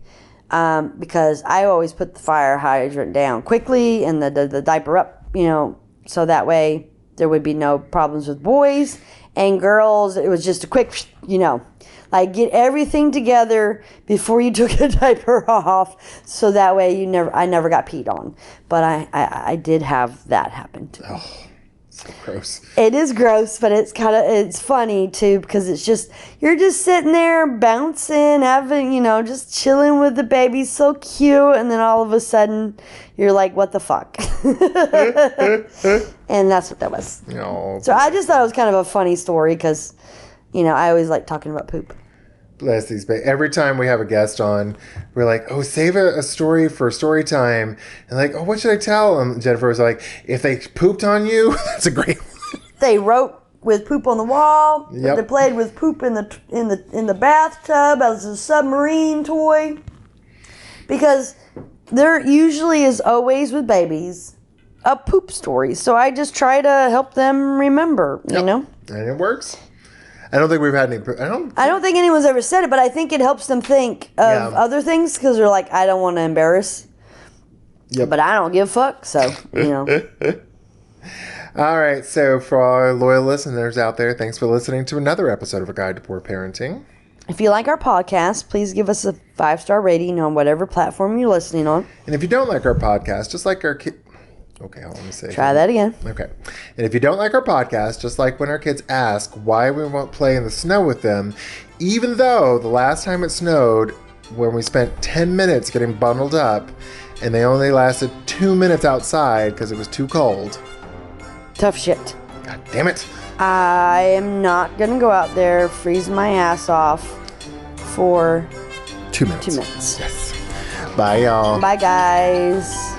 because I always put the fire hydrant down quickly and the diaper up, so that way there would be no problems with boys and girls. It was just a quick, like get everything together before you took a diaper off, so that way I never got peed on. But I did have that happen too. Oh. So gross. It is gross, but it's funny too, because it's just, you're just sitting there bouncing, having, just chilling with the baby, so cute, and then all of a sudden you're like, what the fuck? And that's what that was. Oh, so I just thought it was kind of a funny story, because, I always like talking about poop. Bless these babies. Every time we have a guest on, we're like, oh, save a story for story time. And like, oh, what should I tell them? Jennifer was like, if they pooped on you, that's a great one. They wrote with poop on the wall. Yep. They played with poop in the bathtub as a submarine toy. Because there usually is always, with babies, a poop story. So I just try to help them remember, And it works. I don't think we've had any... I don't think anyone's ever said it, but I think it helps them think of other things, because they're like, I don't want to embarrass. Yep. But I don't give a fuck, so, All right, so for our loyal listeners out there, thanks for listening to another episode of A Guide to Poor Parenting. If you like our podcast, please give us a 5-star rating on whatever platform you're listening on. And if you don't like our podcast, just like our kids... Okay, hold on, let me say Try that again. Okay. And if you don't like our podcast, just like when our kids ask why we won't play in the snow with them, even though the last time it snowed, when we spent 10 minutes getting bundled up, and they only lasted 2 minutes outside because it was too cold. Tough shit. God damn it. I am not going to go out there, freeze my ass off for 2 minutes. 2 minutes. Yes. Bye, y'all. Bye, guys.